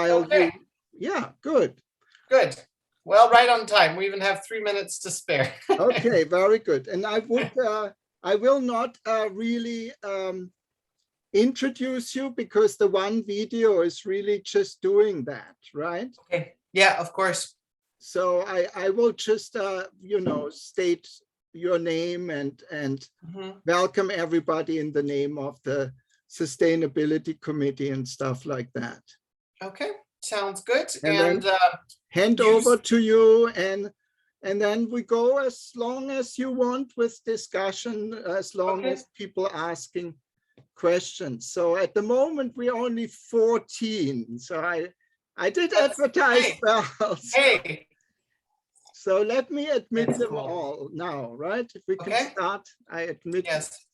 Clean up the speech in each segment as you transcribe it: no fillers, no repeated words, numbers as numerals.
while okay. Yeah, good. Good. Well, right on time. We even have 3 minutes to spare. Okay, very good. And I will not really introduce you, because the one video is really just doing that, right? Okay. Yeah, of course. So I will just state your name and welcome everybody in the name of the Sustainability Committee and stuff like that. Okay, sounds good. And then hand over to you, and then we go as long as you want with discussion, as long as people asking questions. So at the moment we're only 14. So I did advertise well. So let me admit them all now, right? If we can start, I admit. Yes.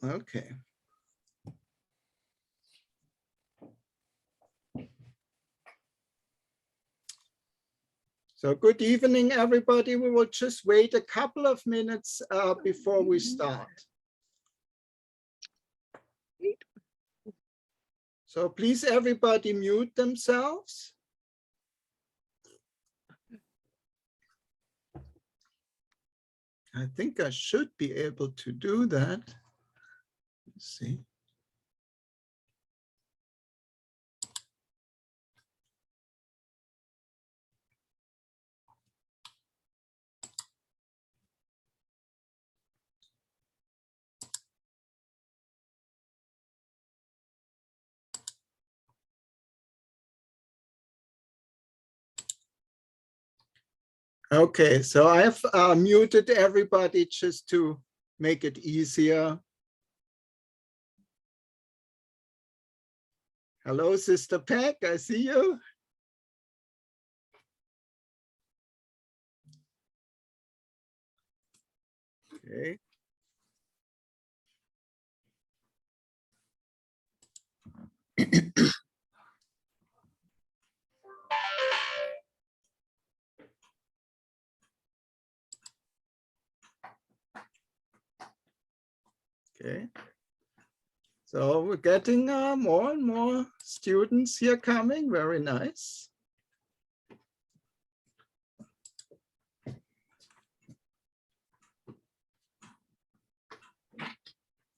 Okay. So good evening, everybody. We will just wait a couple of minutes before we start. So please, everybody mute themselves. I think I should be able to do that. Let's see. Okay, so I have muted everybody just to make it easier. Hello, Sister Peck, I see you. Okay. Okay. So we're getting more and more students here coming. Very nice.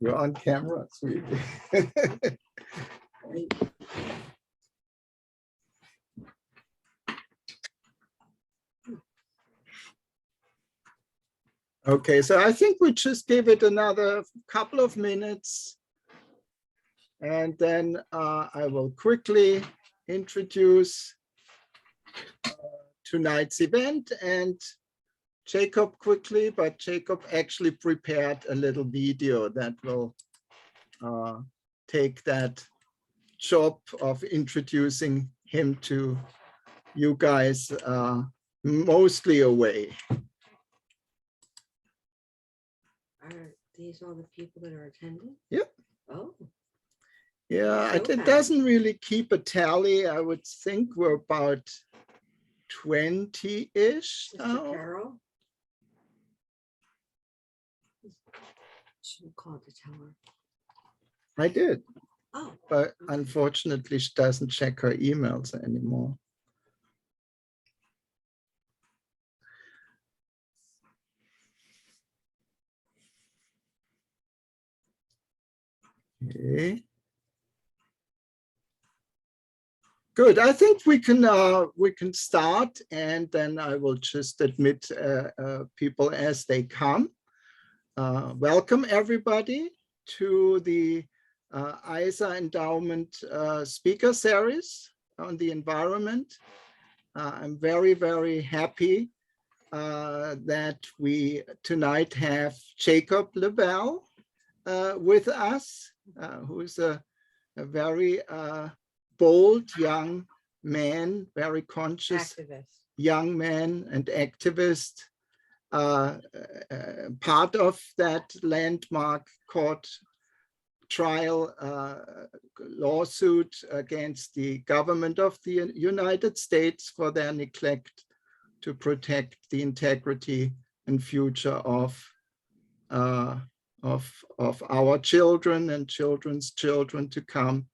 You're on camera, sweetie. Okay, so I think we just give it another couple of minutes, and then I will quickly introduce tonight's event, and Jacob quickly, but Jacob actually prepared a little video that will take that job of introducing him to you guys mostly away. Are these all the people that are attending? Yep. Oh. Yeah, it doesn't really keep a tally. I would think we're about 20-ish now. Carol? Should call to tell her. I did. Oh. But unfortunately, she doesn't check her emails anymore. Okay. Good. I think we can start, and then I will just admit people as they come. Welcome everybody to the Issa Endowment Speaker Series on the environment. I'm very, very happy that we tonight have Jacob Lebel with us, who's a very bold young man, very conscious young man and activist, part of that landmark court trial lawsuit against the government of the United States for their neglect to protect the integrity and future of our children and children's children to come.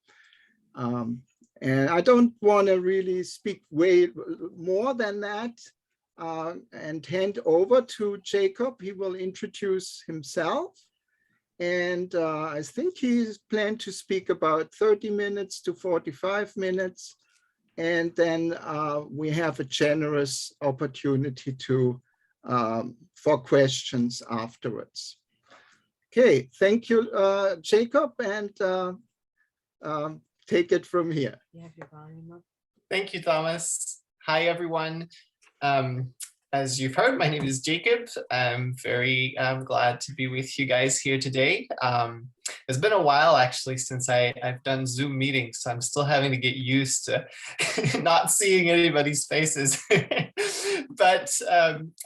And I don't want to really speak way more than that and hand over to Jacob. He will introduce himself. And I think he's planned to speak about 30 minutes to 45 minutes. And then we have a generous opportunity to for questions afterwards. Okay, thank you, Jacob, and take it from here. You have your volume up? Thank you, Thomas. Hi, everyone. As you've heard, my name is Jacob. I'm very glad to be with you guys here today. It's been a while actually since I've done Zoom meetings, so I'm still having to get used to not seeing anybody's faces. But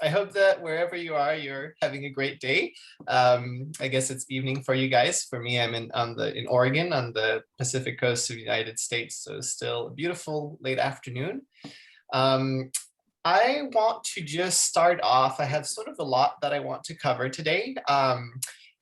I hope that wherever you are, you're having a great day. I guess it's evening for you guys. For me, I'm in Oregon on the Pacific coast of the United States, so it's still a beautiful late afternoon. I want to just start off. I have sort of a lot that I want to cover today.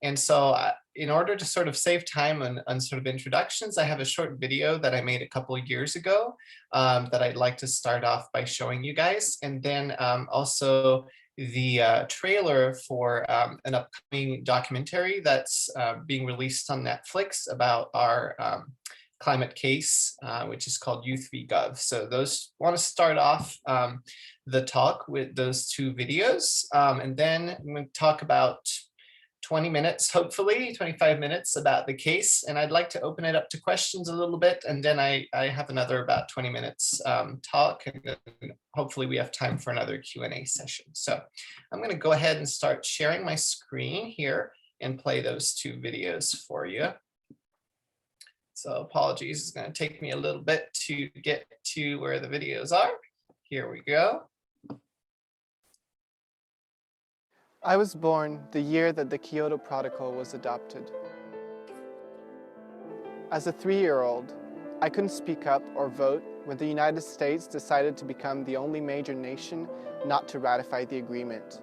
And so in order to sort of save time on sort of introductions, I have a short video that I made a couple of years ago that I'd like to start off by showing you guys. And then also the trailer for an upcoming documentary that's being released on Netflix about our climate case, which is called Youth v Gov. So those want to start off the talk with those two videos. And then I'm going to talk about 20 minutes, hopefully 25 minutes about the case. And I'd like to open it up to questions a little bit. And then I have another about 20 minutes talk. And then hopefully we have time for another Q&A session. So I'm going to go ahead and start sharing my screen here and play those two videos for you. So apologies, it's going to take me a little bit to get to where the videos are. Here we go. I was born the year that the Kyoto Protocol was adopted. As a 3-year-old, I couldn't speak up or vote when the United States decided to become the only major nation not to ratify the agreement.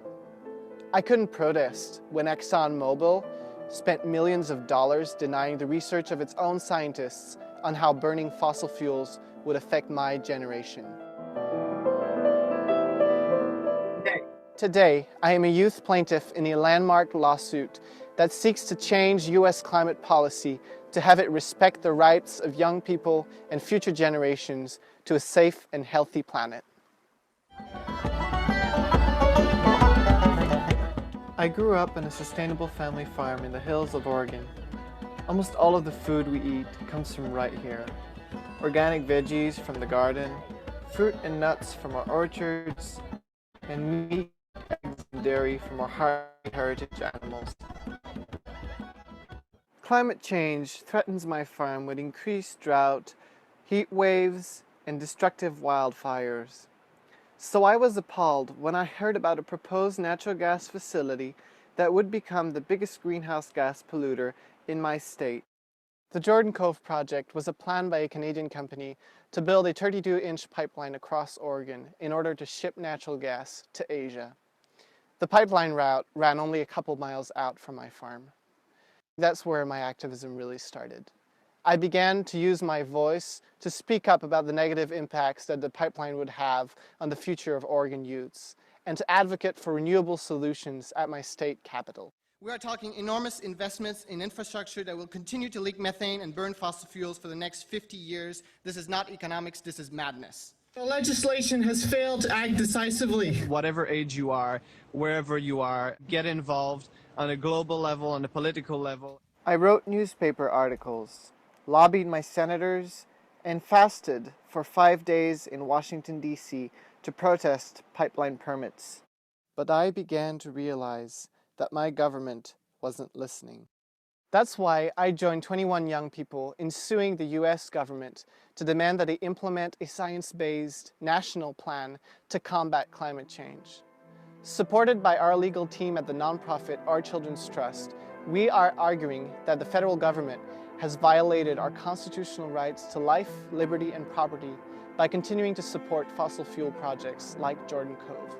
I couldn't protest when ExxonMobil spent millions of dollars denying the research of its own scientists on how burning fossil fuels would affect my generation. Today, I am a youth plaintiff in a landmark lawsuit that seeks to change U.S. climate policy to have it respect the rights of young people and future generations to a safe and healthy planet. I grew up in a sustainable family farm in the hills of Oregon. Almost all of the food we eat comes from right here. Organic veggies from the garden, fruit and nuts from our orchards, and meat, eggs, and dairy from our heritage animals. Climate change threatens my farm with increased drought, heat waves, and destructive wildfires. So I was appalled when I heard about a proposed natural gas facility that would become the biggest greenhouse gas polluter in my state. The Jordan Cove project was a plan by a Canadian company to build a 32-inch pipeline across Oregon in order to ship natural gas to Asia. The pipeline route ran only a couple miles out from my farm. That's where my activism really started. I began to use my voice to speak up about the negative impacts that the pipeline would have on the future of Oregon youths, and to advocate for renewable solutions at my state capital. We are talking enormous investments in infrastructure that will continue to leak methane and burn fossil fuels for the next 50 years. This is not economics, this is madness. The legislation has failed to act decisively. Whatever age you are, wherever you are, get involved on a global level, on a political level. I wrote newspaper articles, lobbied my senators, and fasted for 5 days in Washington, D.C. to protest pipeline permits. But I began to realize that my government wasn't listening. That's why I joined 21 young people in suing the U.S. government to demand that they implement a science-based national plan to combat climate change. Supported by our legal team at the nonprofit Our Children's Trust, we are arguing that the federal government has violated our constitutional rights to life, liberty, and property by continuing to support fossil fuel projects like Jordan Cove.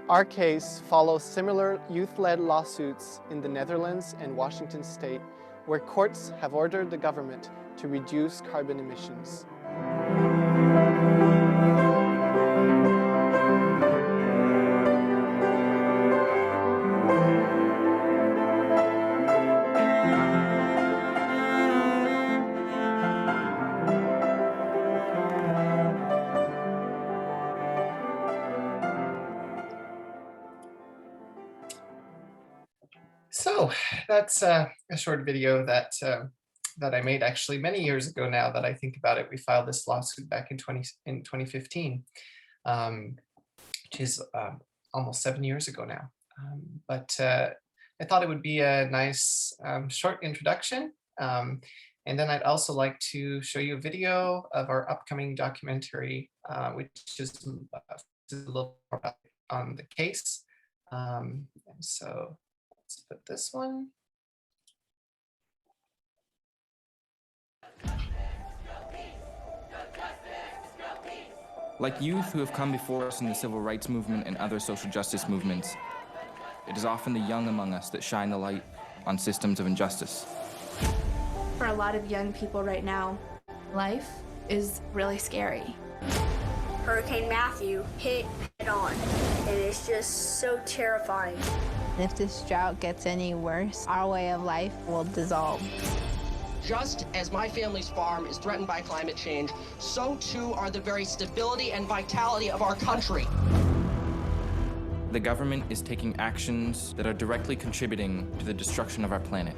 Our case follows similar youth-led lawsuits in the Netherlands and Washington State, where courts have ordered the government to reduce carbon emissions. So that's a short video that that I made actually many years ago now that I think about it. We filed this lawsuit back in 2015, which is almost 7 years ago now. But I thought it would be a nice short introduction. And then I'd also like to show you a video of our upcoming documentary, which is a little more on the case. And so let's put this one. Like youth who have come before us in the civil rights movement and other social justice movements, it is often the young among us that shine the light on systems of injustice. For a lot of young people right now, life is really scary. Hurricane Matthew hit head on, and it's just so terrifying. If this drought gets any worse, our way of life will dissolve. Just as my family's farm is threatened by climate change, so too are the very stability and vitality of our country. The government is taking actions that are directly contributing to the destruction of our planet.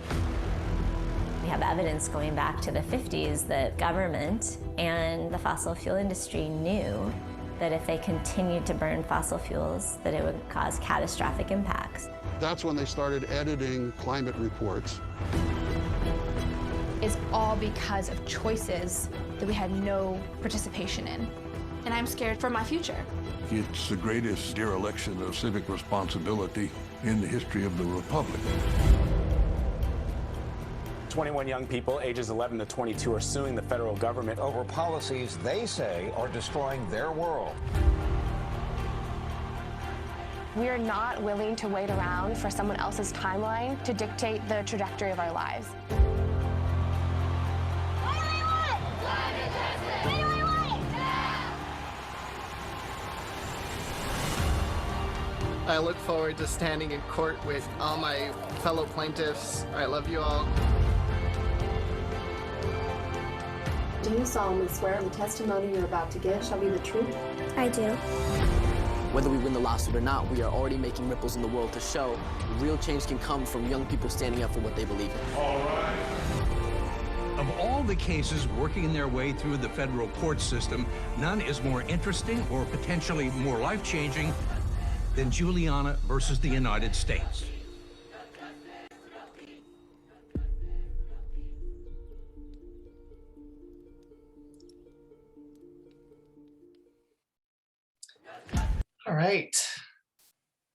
We have evidence going back to the 50s that government and the fossil fuel industry knew that if they continued to burn fossil fuels, that it would cause catastrophic impacts. That's when they started editing climate reports. It's all because of choices that we had no participation in. And I'm scared for my future. It's the greatest dereliction of civic responsibility in the history of the Republic. 21 young people ages 11 to 22 are suing the federal government over policies they say are destroying their world. We are not willing to wait around for someone else's timeline to dictate the trajectory of our lives. I look forward to standing in court with all my fellow plaintiffs. I love you all. Do you solemnly swear the testimony you're about to give shall be the truth? I do. Whether we win the lawsuit or not, we are already making ripples in the world to show real change can come from young people standing up for what they believe in. All right. Of all the cases working their way through the federal court system, none is more interesting or potentially more life-changing than Juliana versus the United States. All right.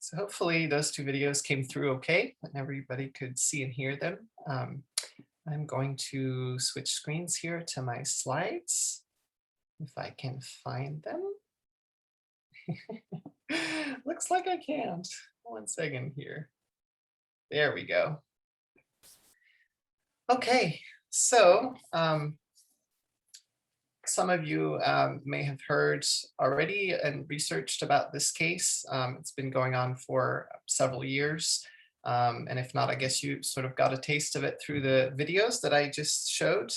So hopefully those two videos came through okay and everybody could see and hear them. I'm going to switch screens here to my slides, if I can find them. Looks like I can't. 1 second here. There we go. Okay, so some of you may have heard already and researched about this case. It's been going on for several years. And if not, I guess you sort of got a taste of it through the videos that I just showed.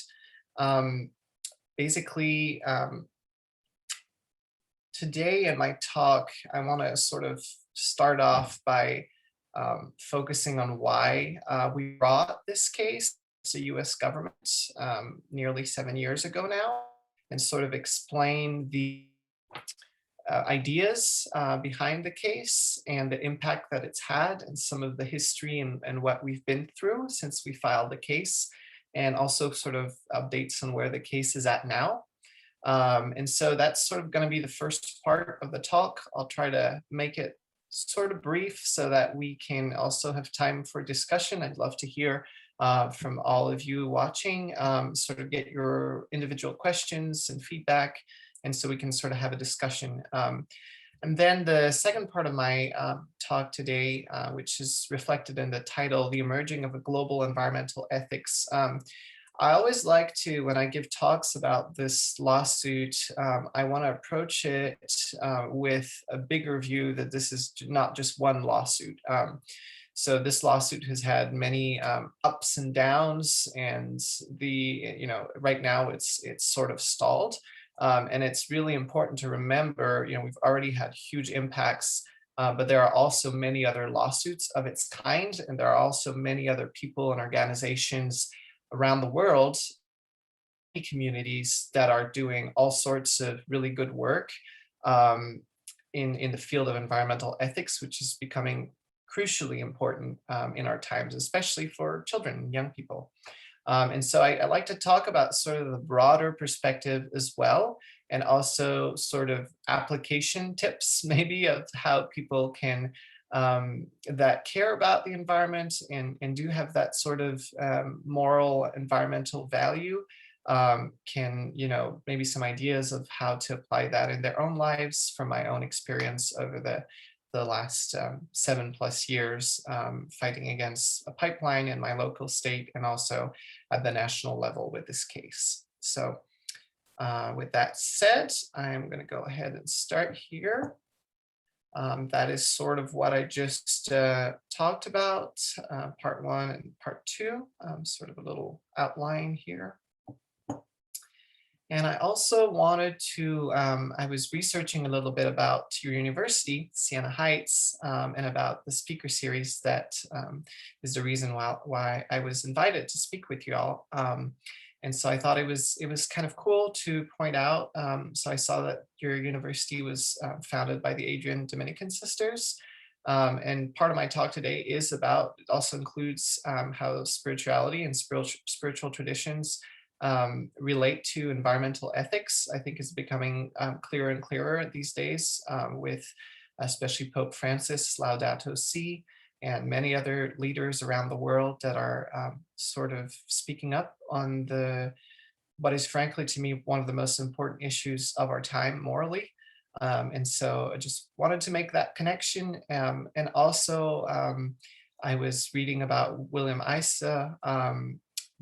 Basically, today in my talk, I want to sort of start off by focusing on why we brought this case to US government nearly 7 years ago now, and sort of explain the ideas behind the case and the impact that it's had and some of the history and what we've been through since we filed the case, and also sort of updates on where the case is at now. And so that's sort of going to be the first part of the talk. I'll try to make it sort of brief so that we can also have time for discussion. I'd love to hear from all of you watching, sort of get your individual questions and feedback, and so we can sort of have a discussion. And then the second part of my talk today, which is reflected in the title, The Emerging of a Global Environmental Ethics. I always like to, when I give talks about this lawsuit, I want to approach it with a bigger view that this is not just one lawsuit. So this lawsuit has had many ups and downs, and right now it's sort of stalled. And it's really important to remember, we've already had huge impacts, but there are also many other lawsuits of its kind, and there are also many other people and organizations around the world, communities that are doing all sorts of really good work in the field of environmental ethics, which is becoming crucially important in our times, especially for children and young people. And so I like to talk about sort of the broader perspective as well, and also sort of application tips maybe of how people can that care about the environment and do have that sort of moral environmental value can, maybe some ideas of how to apply that in their own lives from my own experience over the last 7+ years fighting against a pipeline in my local state and also at the national level with this case. So with that said, I'm going to go ahead and start here. That is sort of what I just talked about, part 1 and part 2, sort of a little outline here. And I also wanted to, I was researching a little bit about your university, Siena Heights, and about the speaker series that is the reason why I was invited to speak with you all. And so I thought it was kind of cool to point out. So I saw that your university was founded by the Adrian Dominican sisters. And part of my talk today is about, it also includes how spirituality and spiritual traditions relate to environmental ethics. I think is becoming clearer and clearer these days with especially Pope Francis, Laudato Si, and many other leaders around the world that are sort of speaking up on what is frankly to me one of the most important issues of our time morally. And so I just wanted to make that connection. And also I was reading about William Issa,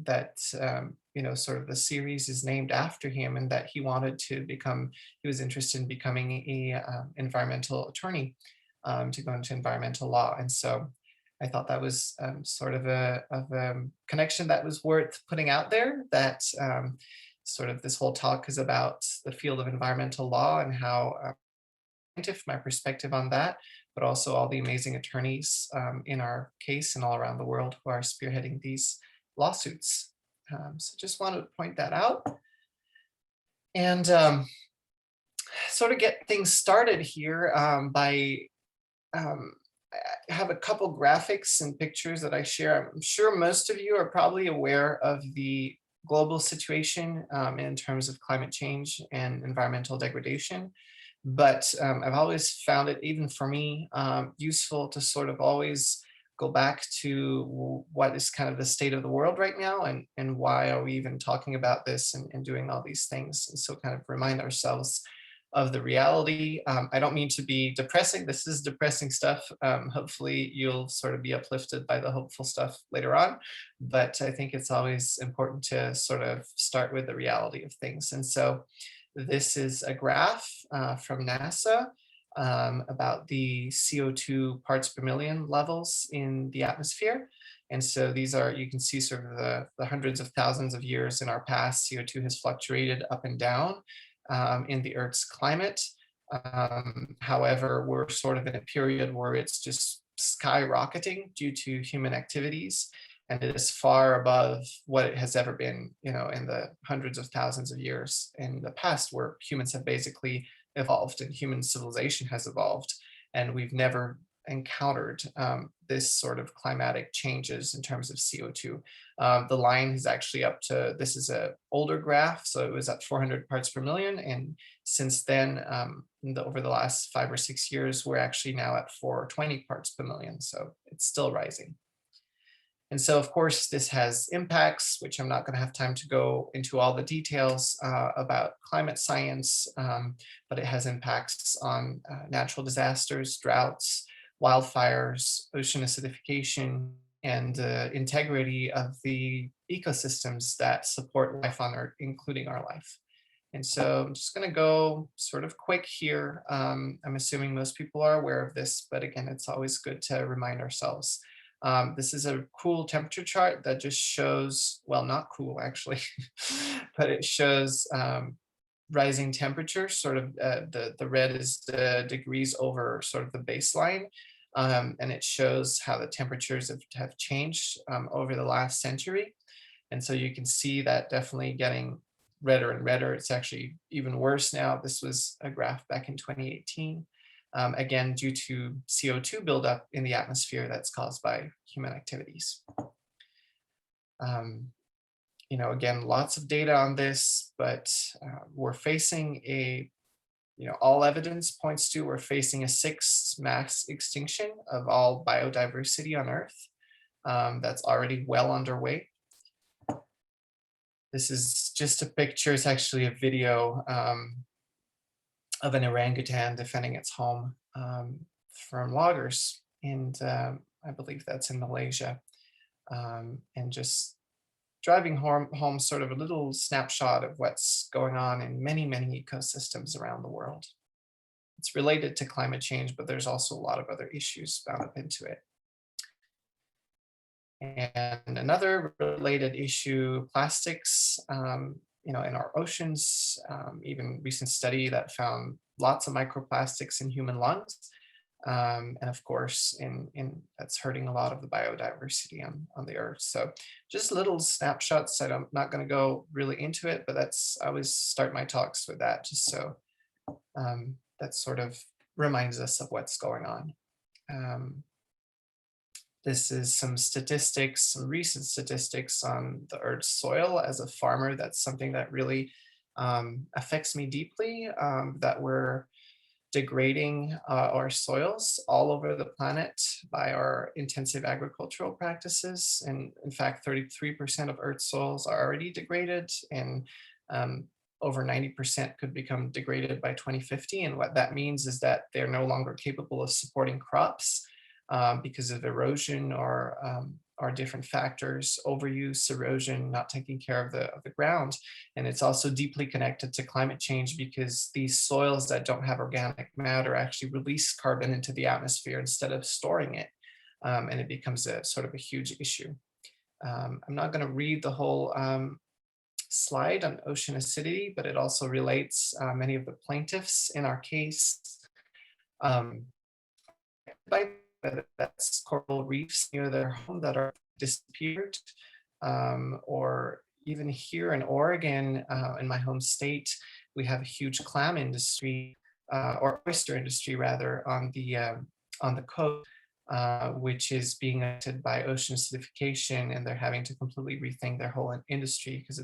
that sort of the series is named after him, and that he was interested in becoming a environmental attorney to go into environmental law. And so I thought that was sort of a connection that was worth putting out there, that sort of this whole talk is about the field of environmental law and how my perspective on that, but also all the amazing attorneys in our case and all around the world who are spearheading these lawsuits. So just wanted to point that out and sort of get things started here by I have a couple graphics and pictures that I share. I'm sure most of you are probably aware of the global situation in terms of climate change and environmental degradation. But I've always found it, even for me, useful to sort of always go back to what is kind of the state of the world right now, and why are we even talking about this and doing all these things. And so kind of remind ourselves of the reality. I don't mean to be depressing. This is depressing stuff. Hopefully you'll sort of be uplifted by the hopeful stuff later on. But I think it's always important to sort of start with the reality of things. And so this is a graph from NASA about the CO2 parts per million levels in the atmosphere. And so these are, you can see sort of the hundreds of thousands of years in our past, CO2 has fluctuated up and down in the Earth's climate. However, we're sort of in a period where it's just skyrocketing due to human activities, and it is far above what it has ever been, in the hundreds of thousands of years in the past, where humans have basically evolved and human civilization has evolved, and we've never encountered this sort of climatic changes in terms of CO2. The line is actually up to, this is an older graph, so it was at 400 parts per million, and since then, over the last 5 or 6 years, we're actually now at 420 parts per million, so it's still rising. And so, of course, this has impacts, which I'm not going to have time to go into all the details about climate science, but it has impacts on natural disasters, droughts, wildfires, ocean acidification, and the integrity of the ecosystems that support life on Earth, including our life. And so I'm just going to go sort of quick here. I'm assuming most people are aware of this, but again, it's always good to remind ourselves. This is a cool temperature chart that just shows, well, not cool actually, but it shows rising temperature, sort of the red is the degrees over sort of the baseline. And it shows how the temperatures have changed over the last century. And so you can see that definitely getting redder and redder. It's actually even worse now. This was a graph back in 2018. Again, due to CO2 buildup in the atmosphere that's caused by human activities. You know, again, lots of data on this, but we're facing a, you know, all evidence points to we're facing a 6th mass extinction of all biodiversity on Earth. That's already well underway. This is just a picture. It's actually a video of an orangutan defending its home from loggers, and I believe that's in Malaysia, and just driving home sort of a little snapshot of what's going on in many, many ecosystems around the world. It's related to climate change, but there's also a lot of other issues bound up into it. And another related issue, plastics, you know, in our oceans, even recent study that found lots of microplastics in human lungs. And of course, that's hurting a lot of the biodiversity on the Earth. So just little snapshots. I'm not going to go really into it, but I always start my talks with that, just so that sort of reminds us of what's going on. This is some statistics, some recent statistics on the Earth's soil. As a farmer, that's something that really affects me deeply, that we're degrading our soils all over the planet by our intensive agricultural practices. And in fact, 33% of Earth's soils are already degraded, and over 90% could become degraded by 2050. And what that means is that they're no longer capable of supporting crops, because of erosion or different factors, overuse, erosion, not taking care of the ground. And it's also deeply connected to climate change, because these soils that don't have organic matter actually release carbon into the atmosphere instead of storing it. And it becomes a sort of a huge issue. I'm not going to read the whole slide on ocean acidity, but it also relates many of the plaintiffs in our case. Whether that's coral reefs near their home that are disappeared, or even here in Oregon, in my home state, we have a huge clam industry, or oyster industry rather, on the coast, which is being affected by ocean acidification, and they're having to completely rethink their whole industry, because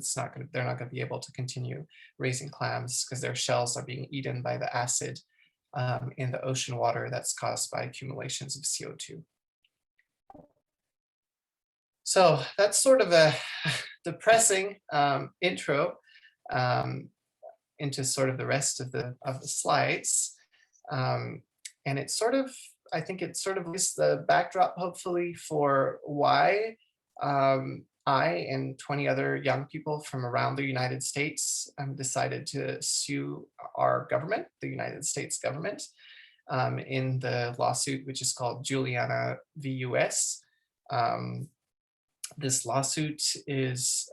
they're not going to be able to continue raising clams because their shells are being eaten by the acid in the ocean water that's caused by accumulations of CO2. So that's sort of a depressing intro into sort of the rest of the slides. And it sort of, I think it sort of is the backdrop, hopefully, for why I and 20 other young people from around the United States decided to sue our government, the United States government, in the lawsuit, which is called Juliana v. US. This lawsuit is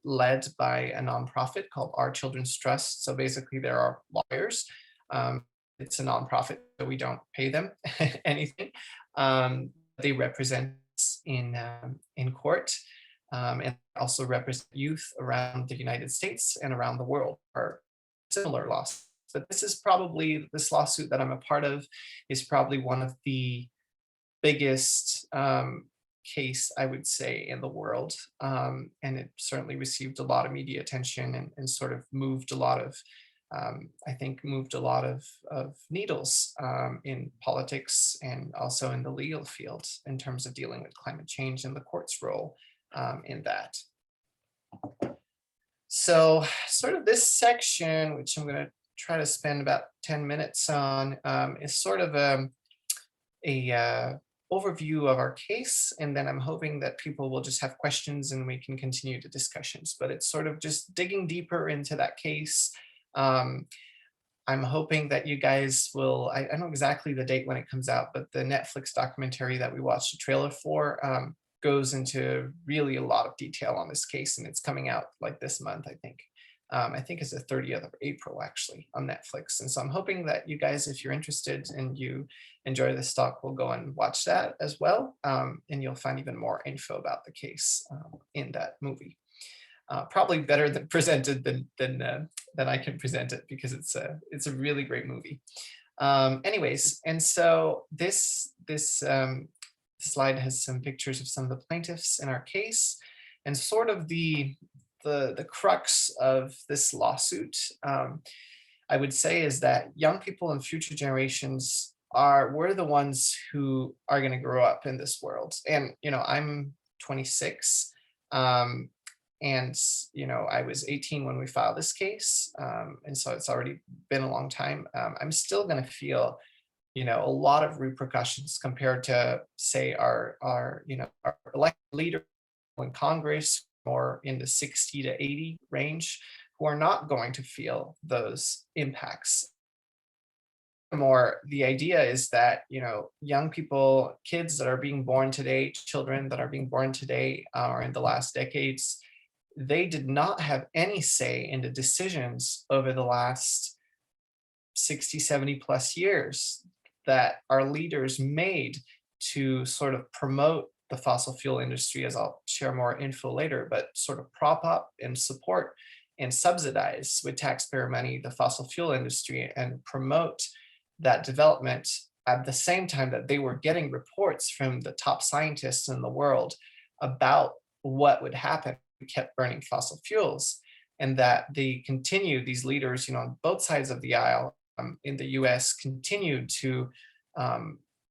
led by a nonprofit called Our Children's Trust. So basically, there are lawyers. It's a nonprofit, so we don't pay them anything. They represent us in court. And also represent youth around the United States and around the world for similar lawsuits. But this lawsuit that I'm a part of is probably one of the biggest case, I would say, in the world. And it certainly received a lot of media attention and sort of moved a lot of I think moved a lot of needles in politics and also in the legal field in terms of dealing with climate change and the court's role in that. So sort of this section, which I'm going to try to spend about 10 minutes on, is sort of a overview of our case, and then I'm hoping that people will just have questions and we can continue the discussions. But it's sort of just digging deeper into that case. I'm hoping that you guys will, I don't know exactly the date when it comes out, but the Netflix documentary that we watched the trailer for goes into really a lot of detail on this case, and it's coming out like this month, I think. I think it's the 30th of April actually on Netflix. And so I'm hoping that you guys, if you're interested and you enjoy this talk, will go and watch that as well. And you'll find even more info about the case in that movie. Probably better than presented than I can present it, because it's a really great movie. Anyways, and so this slide has some pictures of some of the plaintiffs in our case, and sort of the crux of this lawsuit, I would say, is that young people and future generations we're the ones who are going to grow up in this world. And I'm 26. And, I was 18 when we filed this case. And so it's already been a long time. I'm still going to feel, a lot of repercussions compared to, say, our elected leader in Congress, or in the 60 to 80 range, who are not going to feel those impacts. More, the idea is that, young people, kids that are being born today, children that are being born today or in the last decades, they did not have any say in the decisions over the last 60, 70 plus years that our leaders made to sort of promote the fossil fuel industry, as I'll share more info later, but sort of prop up and support and subsidize with taxpayer money the fossil fuel industry and promote that development at the same time that they were getting reports from the top scientists in the world about what would happen if we kept burning fossil fuels. And that these leaders, on both sides of the aisle in the US, continued to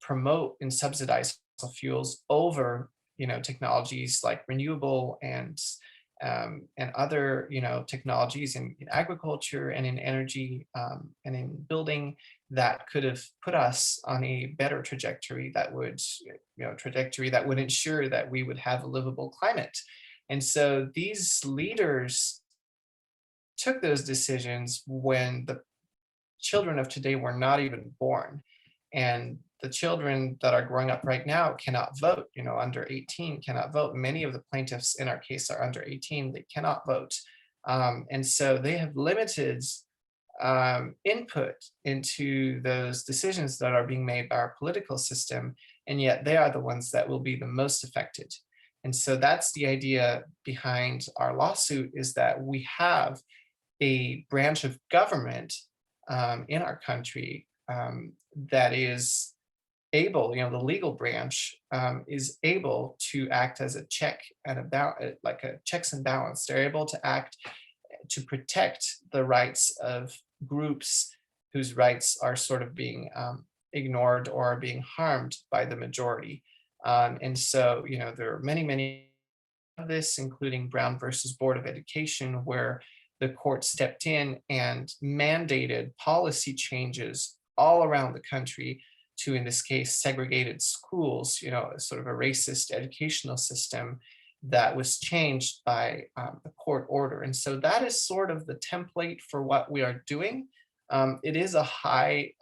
promote and subsidize fossil fuels over, technologies like renewable and other, technologies in agriculture and in energy and in building that could have put us on a better trajectory that would, ensure that we would have a livable climate. And so these leaders took those decisions when the children of today were not even born. And the children that are growing up right now cannot vote, under 18 cannot vote. Many of the plaintiffs in our case are under 18, they cannot vote. And so they have limited input into those decisions that are being made by our political system, and yet they are the ones that will be the most affected. And so that's the idea behind our lawsuit, is that we have a branch of government in our country that is able, the legal branch is able to act as a check and a balance, like a checks and balance. They're able to act to protect the rights of groups whose rights are sort of being ignored or are being harmed by the majority. And so, there are many of this, including Brown versus Board of Education, where the court stepped in and mandated policy changes all around the country to, in this case, segregated schools, sort of a racist educational system that was changed by a court order. And so that is sort of the template for what we are doing. It is a high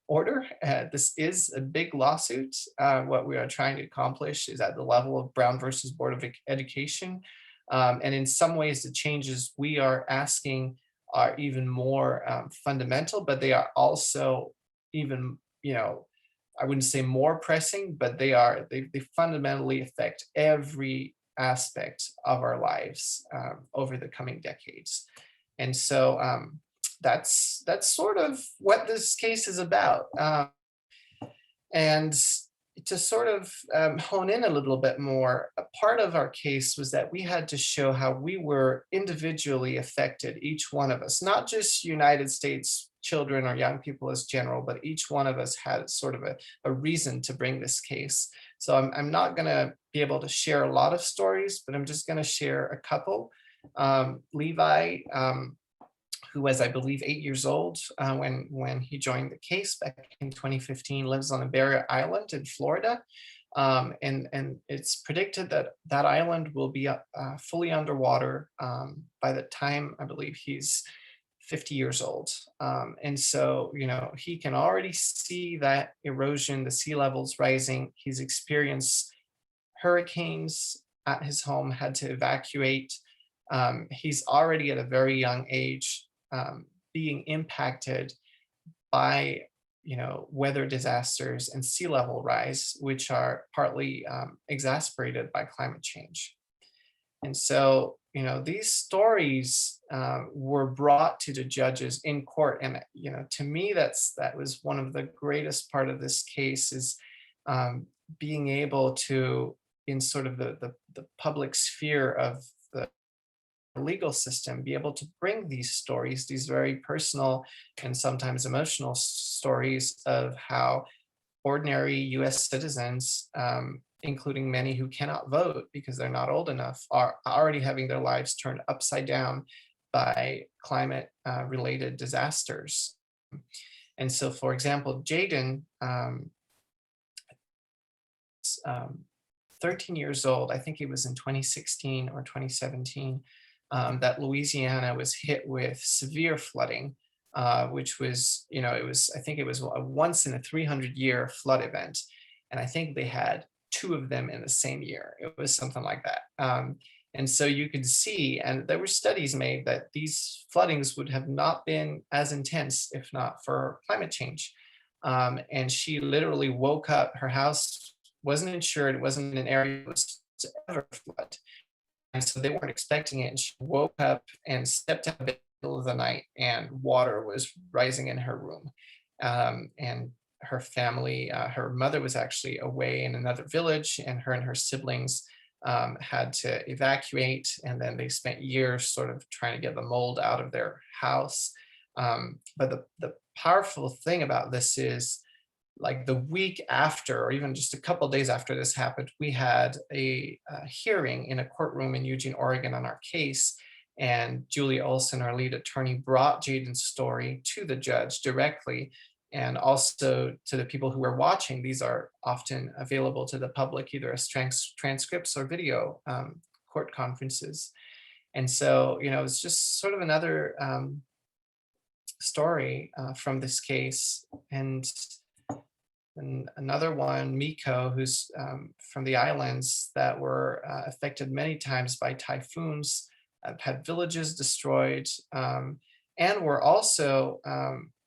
order. This is a big lawsuit. What we are trying to accomplish is at the level of Brown versus Board of Education. And in some ways, the changes we are asking are even more fundamental, but they are also even, I wouldn't say more pressing, but they fundamentally affect every aspect of our lives over the coming decades. And so that's sort of what this case is about. And to sort of hone in a little bit more, a part of our case was that we had to show how we were individually affected, each one of us, not just United States children or young people as general, but each one of us had sort of a reason to bring this case. So I'm not going to be able to share a lot of stories, but I'm just going to share a couple. Levi, who was, I believe, 8 years old when he joined the case back in 2015, lives on a barrier island in Florida. And it's predicted that that island will be fully underwater by the time, I believe, he's 50 years old. And so, you know, he can already see that erosion, the sea levels rising. He's experienced hurricanes at his home, had to evacuate. He's already at a very young age being impacted by, you know, weather disasters and sea level rise, which are partly exacerbated by climate change. And so, you know, these stories were brought to the judges in court. And, you know, to me, that was one of the greatest part of this case is being able to, in sort of the public sphere of the legal system, be able to bring these stories, these very personal and sometimes emotional stories of how ordinary US citizens, including many who cannot vote because they're not old enough, are already having their lives turned upside down by climate related disasters. And so, for example, Jaden, 13 years old, I think it was in 2016 or 2017, that Louisiana was hit with severe flooding, which was, you know, I think it was a once in a 300-year flood event. And I think they had 2 of them in the same year. It was something like that. And so you could see, and there were studies made that these floodings would have not been as intense if not for climate change. And she literally woke up, her house wasn't insured, it wasn't an area that was to ever flood. And so they weren't expecting it. And she woke up and stepped out of the middle of the night and water was rising in her room. And her family, her mother was actually away in another village, and her siblings had to evacuate. And then they spent years sort of trying to get the mold out of their house. But the powerful thing about this is, like the week after, or even just a couple of days after this happened, we had a hearing in a courtroom in Eugene, Oregon on our case. And Julie Olson, our lead attorney, brought Jaden's story to the judge directly, and also to the people who were watching. These are often available to the public, either as transcripts or video court conferences. And so, you know, it's just sort of another story from this case. And another one, Miko, who's from the islands that were affected many times by typhoons, had villages destroyed, and were also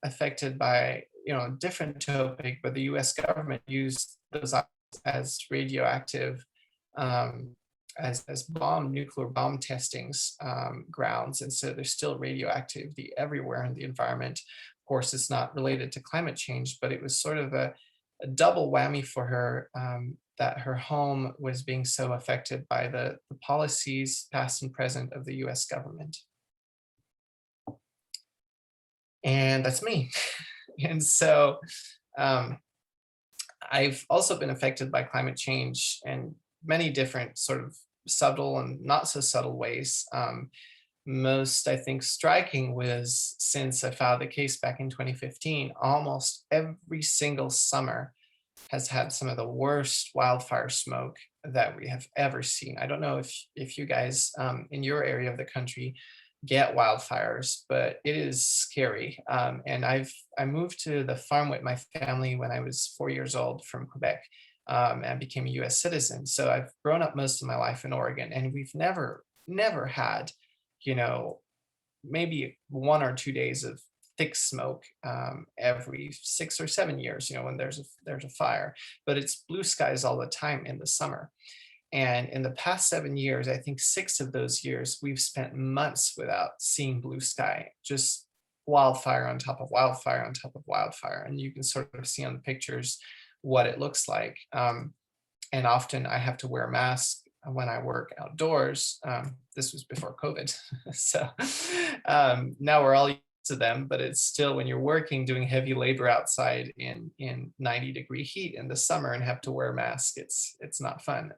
affected by, you know, different topic, but the US government used those as radioactive, as nuclear bomb testings grounds. And so there's still radioactivity everywhere in the environment. Of course, it's not related to climate change, but it was sort of a double whammy for her, that her home was being so affected by the policies, past and present, of the US government. And that's me. And so I've also been affected by climate change in many different sort of subtle and not so subtle ways. Most, I think, striking was, since I filed the case back in 2015, almost every single summer has had some of the worst wildfire smoke that we have ever seen. I don't know if you guys in your area of the country get wildfires, but it is scary. And I moved to the farm with my family when I was 4 years old from Quebec, and became a US citizen. So I've grown up most of my life in Oregon, and we've never had, you know, maybe 1 or 2 days of thick smoke every 6 or 7 years, you know, when there's a fire. But it's blue skies all the time in the summer. And in the past 7 years, I think 6 of those years, we've spent months without seeing blue sky, just wildfire on top of wildfire on top of wildfire. And you can sort of see on the pictures what it looks like. And often I have to wear a mask when I work outdoors. This was before COVID. So now we're all used to them, but it's still, when you're working, doing heavy labor outside in 90-degree heat in the summer and have to wear a mask, it's not fun,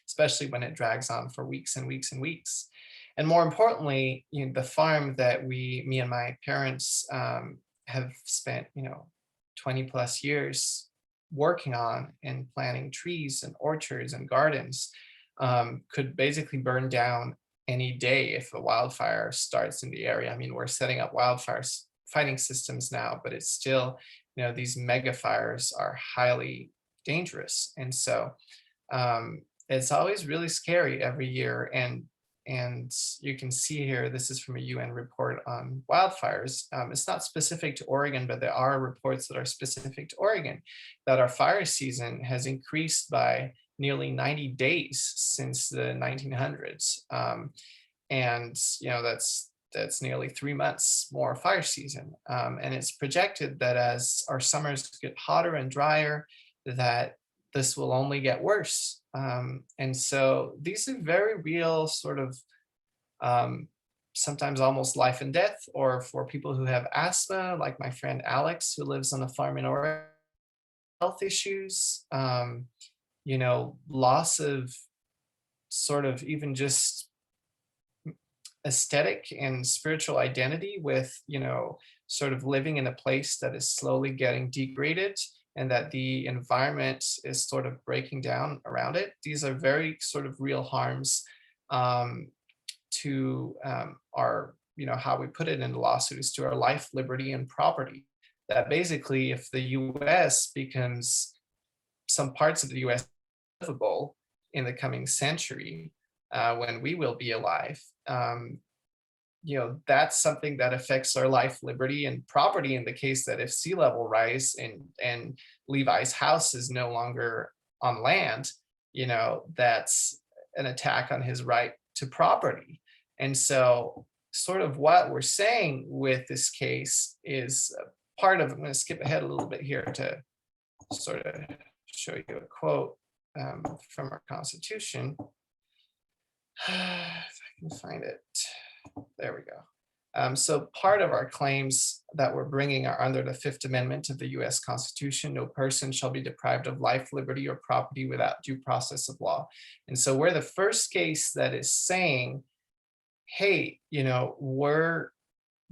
especially when it drags on for weeks and weeks and weeks. And more importantly, the farm that me and my parents have spent, 20 plus years working on and planting trees and orchards and gardens, could basically burn down any day if a wildfire starts in the area. I mean, we're setting up wildfire fighting systems now, but it's still, these mega fires are highly dangerous. And so it's always really scary every year. And you can see here, this is from a UN report on wildfires. It's not specific to Oregon, but there are reports that are specific to Oregon, that our fire season has increased by nearly 90 days since the 1900s. And that's nearly 3 months more fire season. And it's projected that as our summers get hotter and drier, that this will only get worse. And so these are very real sort of sometimes almost life and death, or for people who have asthma, like my friend Alex, who lives on a farm in Oregon, health issues, loss of sort of even just aesthetic and spiritual identity with, sort of living in a place that is slowly getting degraded and that the environment is sort of breaking down around it. These are very sort of real harms to our, how we put it in the lawsuit is to our life, liberty, and property. That basically, if the US becomes, some parts of the US livable in the coming century, when we will be alive, that's something that affects our life, liberty, and property, in the case that if sea level rise and Levi's house is no longer on land, that's an attack on his right to property. And so sort of what we're saying with this case is part of, I'm going to skip ahead a little bit here to sort of show you a quote from our Constitution. If I can find it. There we go. So part of our claims that we're bringing are under the Fifth Amendment of the US Constitution. No person shall be deprived of life, liberty, or property without due process of law. And so we're the first case that is saying, hey, we're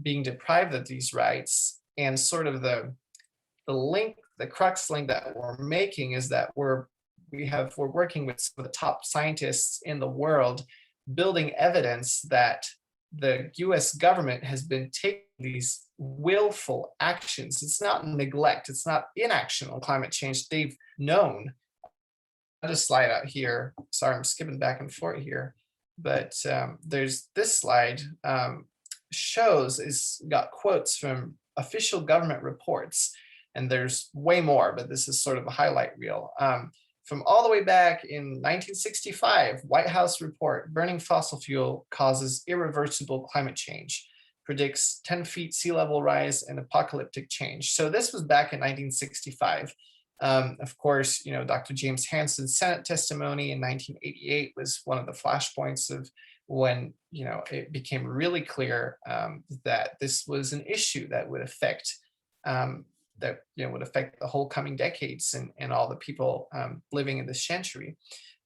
being deprived of these rights. And sort of the link, the crux link that we're making is that we're working with some of the top scientists in the world, building evidence that the US government has been taking these willful actions. It's not neglect, it's not inaction on climate change. They've known. I'll just slide out here. Sorry, I'm skipping back and forth here. But there's this slide got quotes from official government reports. And there's way more, but this is sort of a highlight reel. From all the way back in 1965, White House report, burning fossil fuel causes irreversible climate change, predicts 10 feet sea level rise and apocalyptic change. So this was back in 1965. Of course, Dr. James Hansen's Senate testimony in 1988 was one of the flashpoints of when, it became really clear that this was an issue that would affect would affect the whole coming decades and all the people living in this century.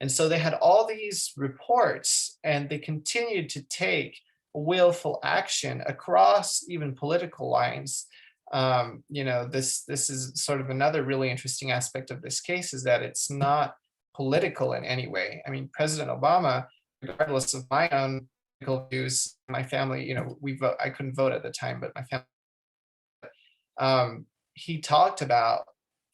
And so they had all these reports, and they continued to take willful action across even political lines. This is sort of another really interesting aspect of this case, is that it's not political in any way. I mean, President Obama, regardless of my own political views, my family, I couldn't vote at the time, but my family, he talked about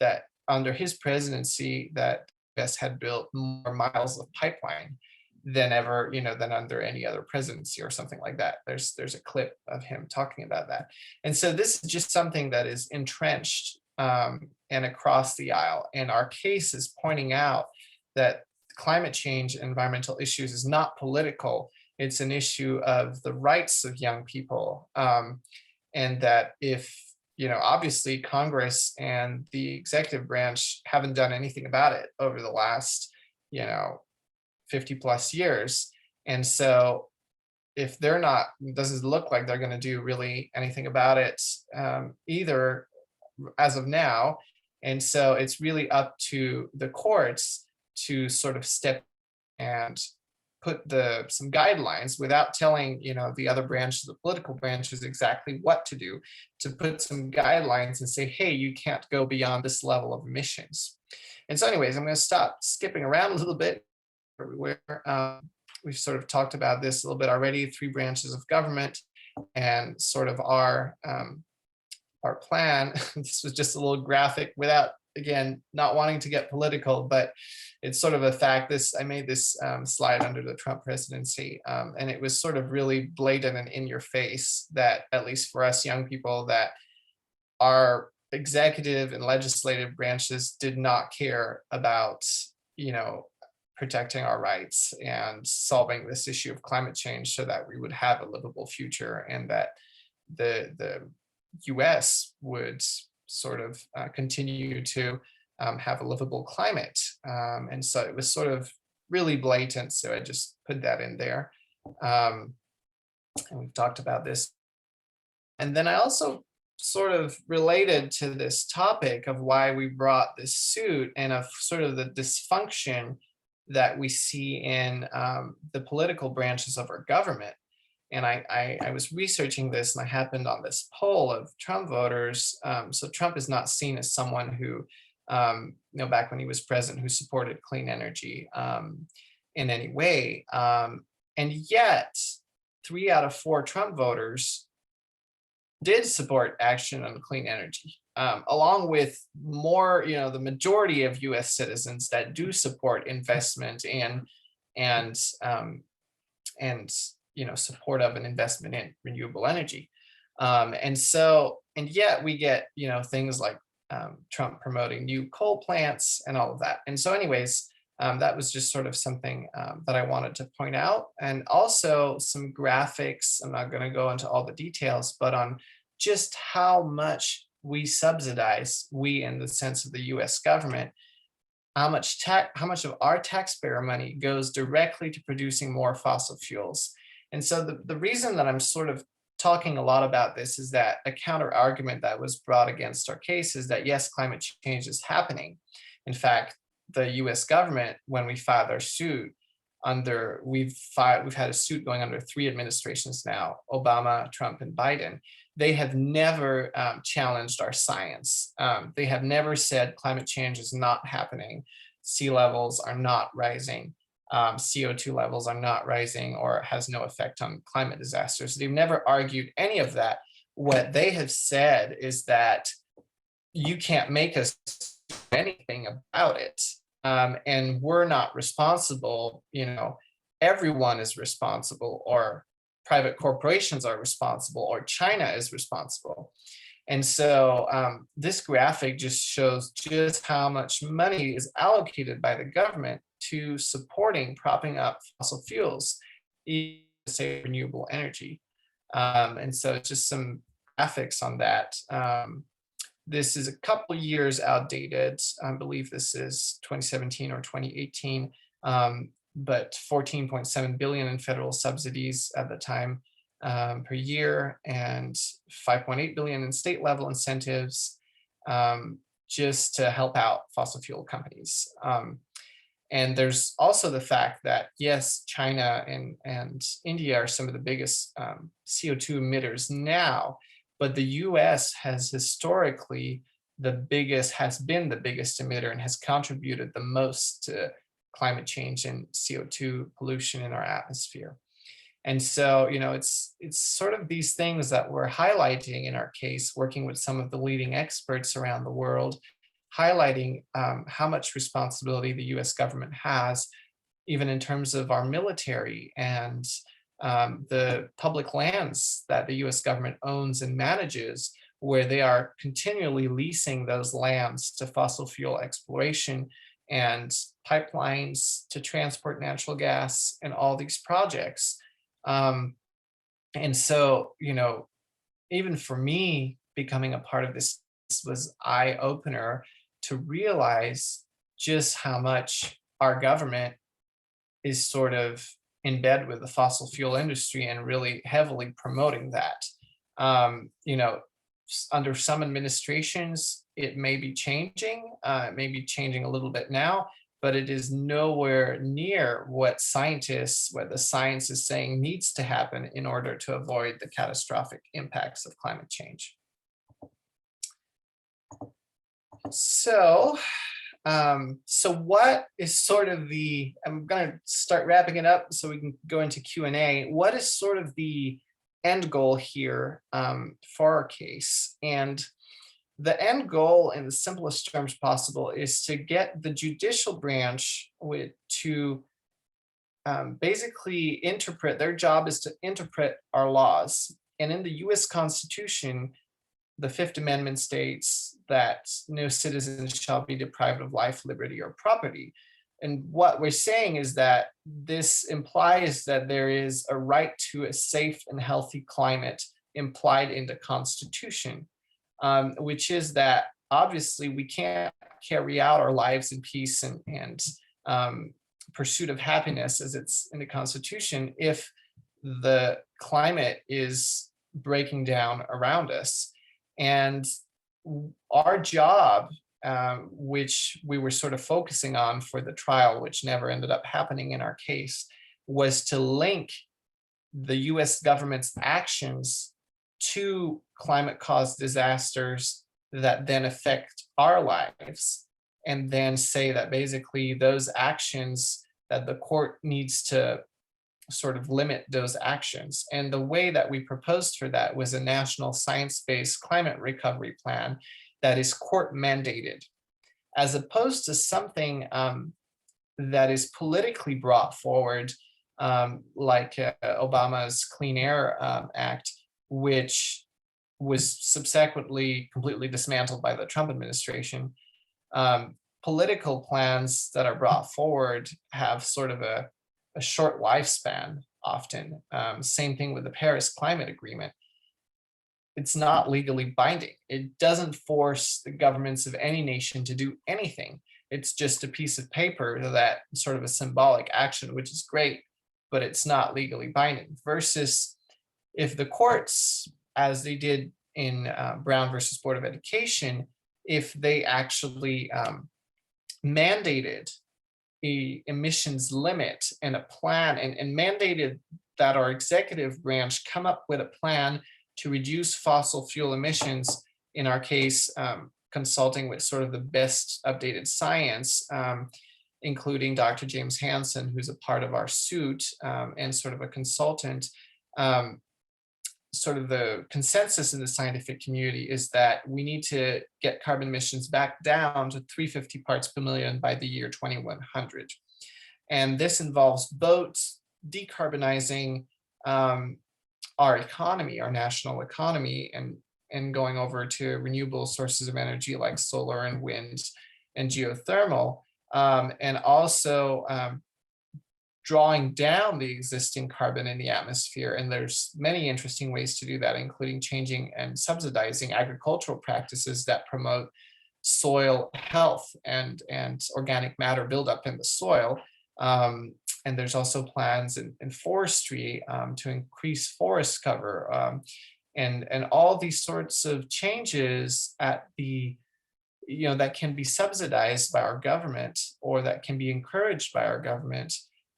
that under his presidency that the US had built more miles of pipeline than ever, than under any other presidency or something like that. There's a clip of him talking about that. And so this is just something that is entrenched and across the aisle. And our case is pointing out that climate change and environmental issues is not political. It's an issue of the rights of young people. And that if obviously Congress and the executive branch haven't done anything about it over the last, 50 plus years. And so if they're not, it doesn't look like they're going to do really anything about it either as of now. And so it's really up to the courts to sort of step and put some guidelines without telling, the other branches, the political branches, exactly what to do, to put some guidelines and say, hey, you can't go beyond this level of emissions. And so anyways, I'm going to stop skipping around a little bit everywhere. We've sort of talked about this a little bit already, 3 branches of government and sort of our plan. This was just a little graphic without, again, not wanting to get political, but it's sort of a fact. I made this slide under the Trump presidency, and it was sort of really blatant and in your face that, at least for us young people, that our executive and legislative branches did not care about, protecting our rights and solving this issue of climate change so that we would have a livable future, and that the US would sort of continue to have a livable climate. And so it was sort of really blatant. So I just put that in there. And we've talked about this. And then I also sort of related to this topic of why we brought this suit and of sort of the dysfunction that we see in the political branches of our government. And I was researching this, and I happened on this poll of Trump voters. So Trump is not seen as someone who, back when he was president, who supported clean energy in any way. And yet 3 out of 4 Trump voters did support action on clean energy, along with more, the majority of US citizens that do support investment and support of an investment in renewable energy. And yet we get, things like Trump promoting new coal plants and all of that. And so anyways, that was just sort of something that I wanted to point out. And also some graphics. I'm not going to go into all the details, but on just how much we subsidize, we in the sense of the US government, how much of our taxpayer money goes directly to producing more fossil fuels. And so the reason that I'm sort of talking a lot about this is that a counter argument that was brought against our case is that, yes, climate change is happening. In fact, the US government, when we filed our suit we've had a suit going under 3 administrations now, Obama, Trump, and Biden. They have never challenged our science. They have never said climate change is not happening. Sea levels are not rising. CO2 levels are not rising or has no effect on climate disasters. They've never argued any of that. What they have said is that you can't make us do anything about it. And we're not responsible, everyone is responsible, or private corporations are responsible, or China is responsible. And so this graphic just shows just how much money is allocated by the government to propping up fossil fuels, say renewable energy. And so just some graphics on that. This is a couple years outdated. I believe this is 2017 or 2018, but 14.7 billion in federal subsidies at the time per year, and 5.8 billion in state level incentives just to help out fossil fuel companies. And there's also the fact that, yes, China and India are some of the biggest CO2 emitters now, but the US has historically has been the biggest emitter and has contributed the most to climate change and CO2 pollution in our atmosphere. And so, it's sort of these things that we're highlighting in our case, working with some of the leading experts around the world, highlighting how much responsibility the US government has, even in terms of our military and the public lands that the US government owns and manages, where they are continually leasing those lands to fossil fuel exploration and pipelines to transport natural gas and all these projects. And so, even for me, becoming a part of this was eye-opener to realize just how much our government is sort of in bed with the fossil fuel industry and really heavily promoting that. You know, under some administrations, it may be changing, it may be changing a little bit now, but it is nowhere near what the science is saying needs to happen in order to avoid the catastrophic impacts of climate change. So, what is sort of I'm gonna start wrapping it up so we can go into Q&A. What is sort of the end goal here for our case? And the end goal in the simplest terms possible is to get the judicial branch to basically interpret, their job is to interpret our laws. And in the US Constitution, the Fifth Amendment states that no citizen shall be deprived of life, liberty, or property. And what we're saying is that this implies that there is a right to a safe and healthy climate implied in the Constitution, which is that obviously we can't carry out our lives in peace and pursuit of happiness as it's in the Constitution if the climate is breaking down around us. And our job, which we were sort of focusing on for the trial, which never ended up happening in our case, was to link the US government's actions to climate-caused disasters that then affect our lives, and then say that basically those actions, that the court needs to sort of limit those actions. And the way that we proposed for that was a national science-based climate recovery plan that is court mandated, as opposed to something that is politically brought forward, like Obama's Clean Air Act, which was subsequently completely dismantled by the Trump administration. Political plans that are brought forward have sort of a short lifespan often. Same thing with the Paris Climate Agreement. It's not legally binding. It doesn't force the governments of any nation to do anything. It's just a piece of paper that sort of a symbolic action, which is great, but it's not legally binding. Versus if the courts, as they did in Brown versus Board of Education, if they actually mandated a emissions limit and a plan and mandated that our executive branch come up with a plan to reduce fossil fuel emissions, in our case, consulting with sort of the best updated science, including Dr. James Hansen, who's a part of our suit and sort of a consultant. Sort of the consensus in the scientific community is that we need to get carbon emissions back down to 350 parts per million by the year 2100. And this involves both decarbonizing our economy, our national economy, and going over to renewable sources of energy like solar and wind and geothermal, and also drawing down the existing carbon in the atmosphere. And there's many interesting ways to do that, including changing and subsidizing agricultural practices that promote soil health and organic matter buildup in the soil. And there's also plans in forestry to increase forest cover, and all these sorts of changes at the, that can be subsidized by our government, or that can be encouraged by our government,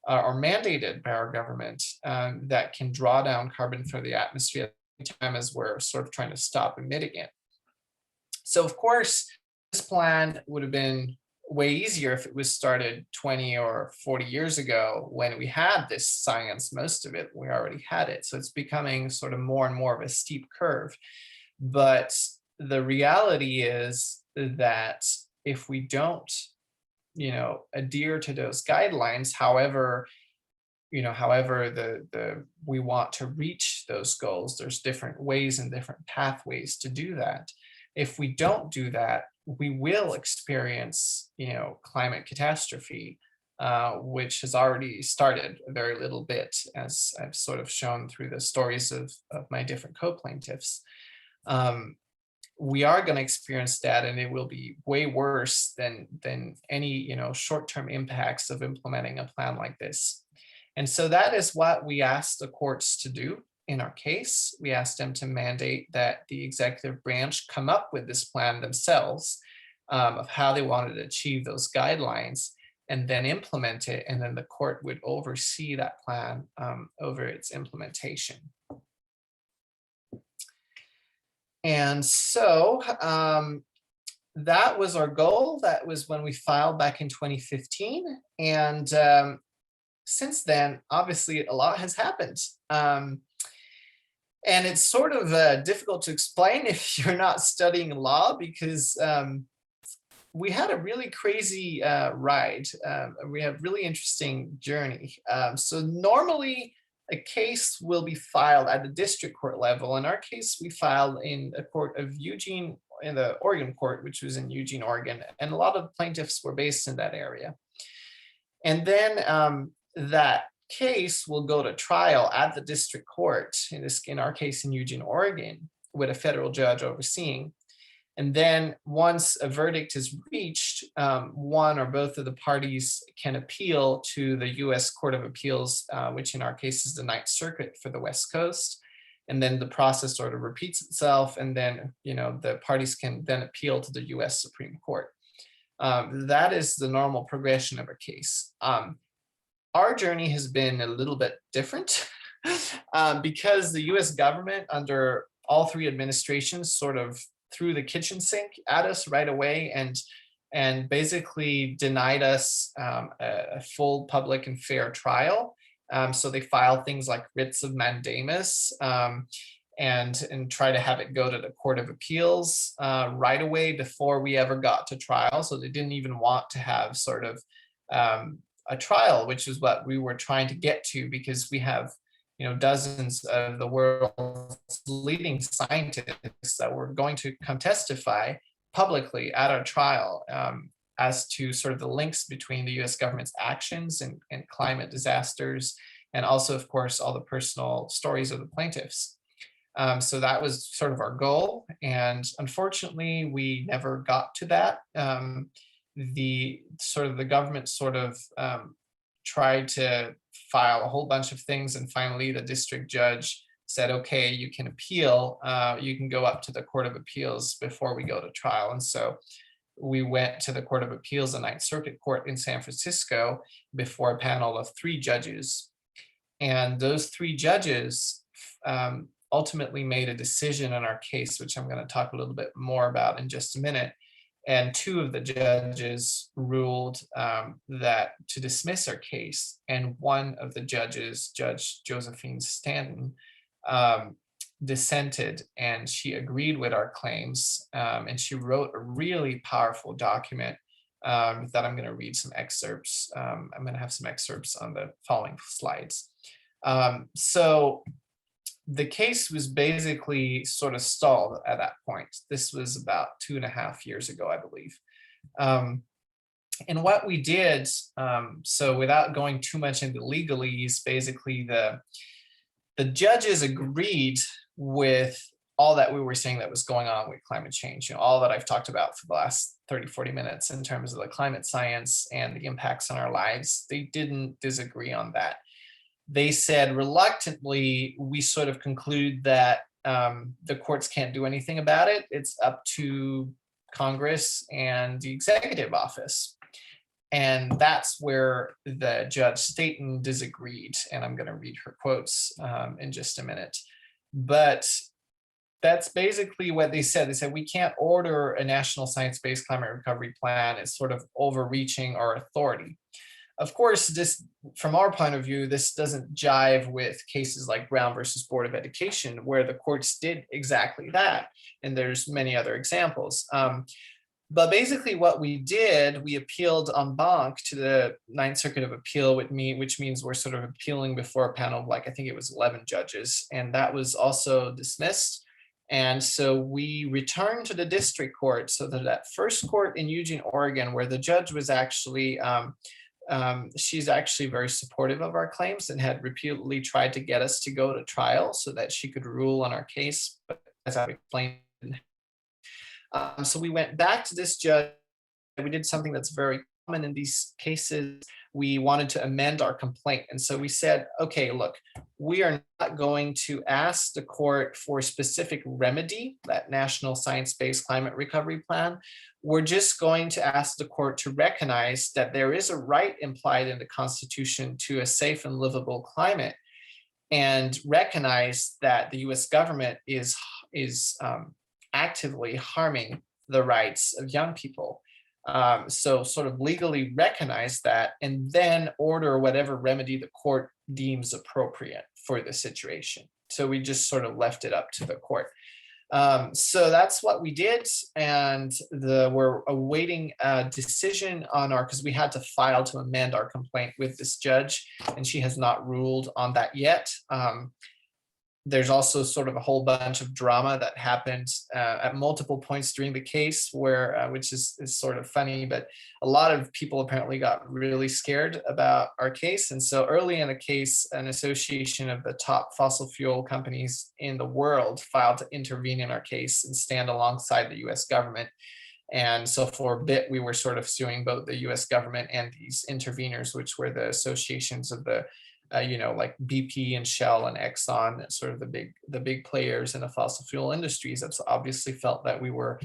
or mandated by our government, that can draw down carbon from the atmosphere at the time as we're sort of trying to stop emitting it. So of course, this plan would have been way easier if it was started 20 or 40 years ago when we had this science. Most of it, we already had it. So it's becoming sort of more and more of a steep curve. But the reality is that if we don't adhere to those guidelines, however we want to reach those goals, there's different ways and different pathways to do that. If we don't do that, we will experience climate catastrophe, which has already started a very little bit, as I've sort of shown through the stories of my different co-plaintiffs. we are going to experience that, and it will be way worse than any short-term impacts of implementing a plan like this. And so that is what we asked the courts to do in our case. We asked them to mandate that the executive branch come up with this plan themselves, of how they wanted to achieve those guidelines, and then implement it, and then the court would oversee that plan over its implementation. And so that was our goal. That was when we filed back in 2015. And since then, obviously, a lot has happened. And it's sort of difficult to explain if you're not studying law, because we had a really crazy ride. We have a really interesting journey. So normally a case will be filed at the district court level. In our case, we filed in a court of Eugene, in the Oregon court, which was in Eugene, Oregon. And a lot of plaintiffs were based in that area. And then that case will go to trial at the district court, in our case in Eugene, Oregon, with a federal judge overseeing. And then once a verdict is reached, one or both of the parties can appeal to the U.S. Court of Appeals, which in our case is the Ninth Circuit for the West Coast. And then the process sort of repeats itself. And then, the parties can then appeal to the U.S. Supreme Court. That is the normal progression of a case. Our journey has been a little bit different because the U.S. government, under all three administrations, sort of threw the kitchen sink at us right away and basically denied us a full public and fair trial. So they filed things like writs of mandamus and try to have it go to the Court of Appeals right away before we ever got to trial. So they didn't even want to have sort of a trial, which is what we were trying to get to, because we have dozens of the world's leading scientists that were going to come testify publicly at our trial as to sort of the links between the US government's actions and climate disasters, and also, of course, all the personal stories of the plaintiffs. So that was sort of our goal. And unfortunately, we never got to that. The government tried to file a whole bunch of things, and finally the district judge said, okay, you can appeal, you can go up to the Court of Appeals before we go to trial. And so we went to the Court of Appeals, the Ninth Circuit Court in San Francisco, before a panel of 3 judges. And those 3 judges ultimately made a decision in our case, which I'm going to talk a little bit more about in just a minute. And 2 of the judges ruled that to dismiss our case. And one of the judges, Judge Josephine Stanton, dissented, and she agreed with our claims. And she wrote a really powerful document that I'm going to read some excerpts. I'm going to have some excerpts on the following slides. So the case was basically sort of stalled at that point. This was about 2.5 years ago, I believe. And what we did, so without going too much into legalese, basically the judges agreed with all that we were saying that was going on with climate change, all that I've talked about for the last 30, 40 minutes in terms of the climate science and the impacts on our lives. They didn't disagree on that. They said reluctantly, we sort of conclude that the courts can't do anything about it. It's up to Congress and the executive office. And that's where the Judge Staten disagreed. And I'm going to read her quotes in just a minute. But that's basically what they said. They said, we can't order a national science-based climate recovery plan. It's sort of overreaching our authority. Of course, this, from our point of view, this doesn't jive with cases like Brown versus Board of Education, where the courts did exactly that. And there's many other examples. But basically what we did, we appealed en banc to the Ninth Circuit of Appeal with me, which means we're sort of appealing before a panel of, like, I think it was 11 judges, and that was also dismissed. And so we returned to the district court, so that first court in Eugene, Oregon, where the judge was actually, she's actually very supportive of our claims and had repeatedly tried to get us to go to trial so that she could rule on our case. But as I explained, So we went back to this judge. We did something that's very common in these cases. We wanted to amend our complaint. And so we said, okay, look, we are not going to ask the court for a specific remedy, that National Science-Based Climate Recovery Plan. We're just going to ask the court to recognize that there is a right implied in the Constitution to a safe and livable climate, and recognize that the US government is actively harming the rights of young people. So sort of legally recognize that, and then order whatever remedy the court deems appropriate for the situation. So we just sort of left it up to the court. So that's what we did, and we're awaiting a decision on because we had to file to amend our complaint with this judge, and she has not ruled on that yet. There's also sort of a whole bunch of drama that happened at multiple points during the case, where which is sort of funny, but a lot of people apparently got really scared about our case. And so early in the case, an association of the top fossil fuel companies in the world filed to intervene in our case and stand alongside the US government. And so for a bit, we were sort of suing both the US government and these interveners, which were the associations of the like BP and Shell and Exxon, sort of the big players in the fossil fuel industries that obviously felt that we were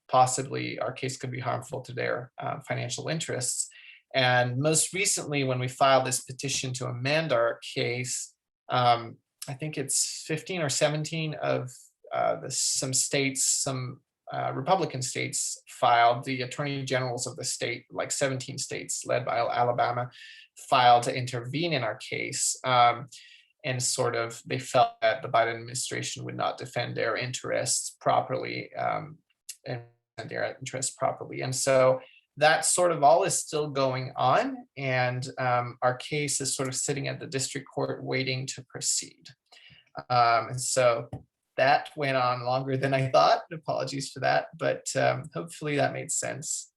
possibly, our case could be harmful to their financial interests. And most recently, when we filed this petition to amend our case, I think it's 15 or 17 of some states, some Republican states filed, the attorney generals of the state, like 17 states led by Alabama, filed to intervene in our case. And sort of, they felt that the Biden administration would not defend their interests properly, And so that sort of all is still going on. And our case is sort of sitting at the district court waiting to proceed. And so that went on longer than I thought. Apologies for that, but hopefully that made sense.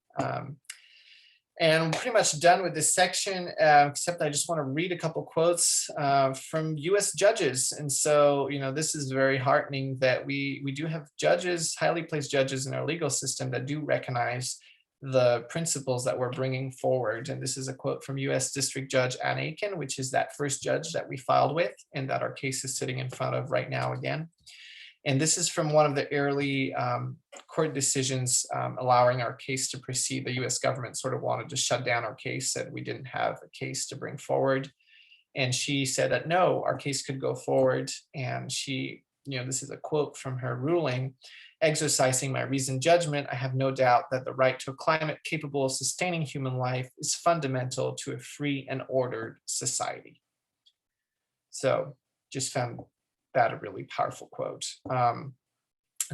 And I'm pretty much done with this section, except I just want to read a couple quotes from US judges. And so, this is very heartening that we do have judges, highly placed judges in our legal system that do recognize the principles that we're bringing forward. And this is a quote from US District Judge Ann Aiken, which is that first judge that we filed with and that our case is sitting in front of right now again. And this is from one of the early court decisions allowing our case to proceed. The US government sort of wanted to shut down our case, said we didn't have a case to bring forward. And she said that no, our case could go forward. And she, this is a quote from her ruling: "Exercising my reasoned judgment, I have no doubt that the right to a climate capable of sustaining human life is fundamental to a free and ordered society." So just found that a really powerful quote. And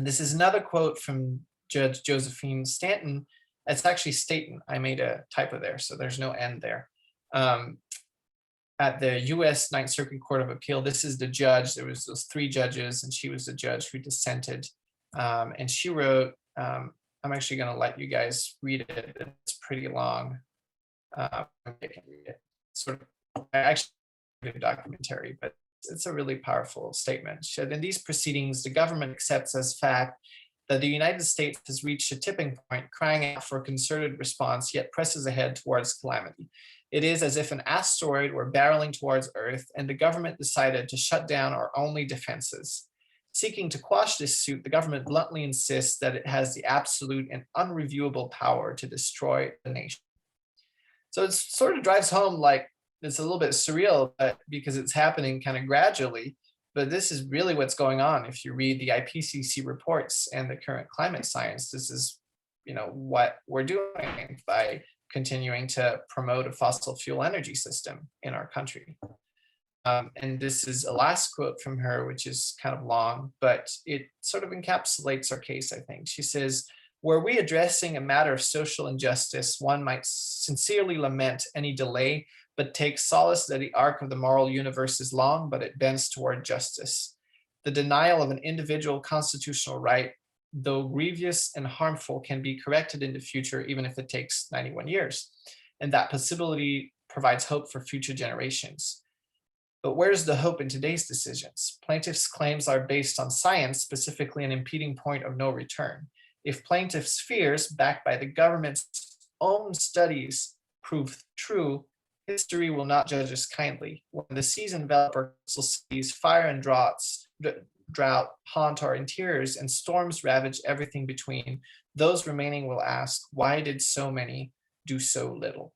this is another quote from Judge Josephine Stanton. It's actually Staten. I made a typo there, so there's no N there. At the US Ninth Circuit Court of Appeal, this is the judge. There was those three judges, and she was the judge who dissented. And she wrote, I'm actually going to let you guys read it. It's pretty long. I can read it. I actually read a documentary, but it's a really powerful statement. She said, "In these proceedings, the government accepts as fact that the United States has reached a tipping point, crying out for a concerted response, yet presses ahead towards calamity. It is as if an asteroid were barreling towards Earth, and the government decided to shut down our only defenses. Seeking to quash this suit, the government bluntly insists that it has the absolute and unreviewable power to destroy the nation." So it sort of drives home, like, it's a little bit surreal, but because it's happening kind of gradually, but this is really what's going on. If you read the IPCC reports and the current climate science, this is, what we're doing by continuing to promote a fossil fuel energy system in our country. And this is a last quote from her, which is kind of long, but it sort of encapsulates our case, I think. She says, "Were we addressing a matter of social injustice, one might sincerely lament any delay, but take solace that the arc of the moral universe is long, but it bends toward justice. The denial of an individual constitutional right, though grievous and harmful, can be corrected in the future, even if it takes 91 years. And that possibility provides hope for future generations. But where's the hope in today's decisions? Plaintiffs' claims are based on science, specifically an impeding point of no return. If plaintiffs' fears, backed by the government's own studies, prove true, history will not judge us kindly. When the seas envelop our coastal cities, fire and drought haunt our interiors, and storms ravage everything between, those remaining will ask, why did so many do so little?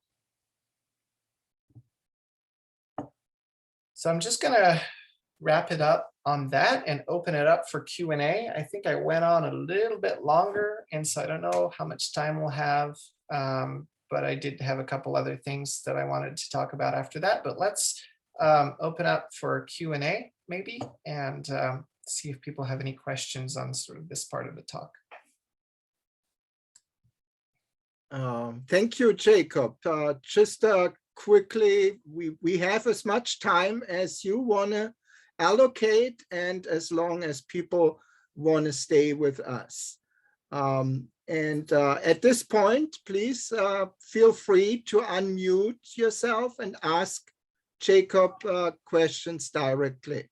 So I'm just gonna wrap it up on that and open it up for Q&A. I think I went on a little bit longer, and so I don't know how much time we'll have, but I did have a couple other things that I wanted to talk about after that. But let's open up for Q&A maybe, and see if people have any questions on sort of this part of the talk. Thank you, Jacob. Just quickly, we have as much time as you want to allocate, and as long as people want to stay with us. At this point, please feel free to unmute yourself and ask Jacob questions directly.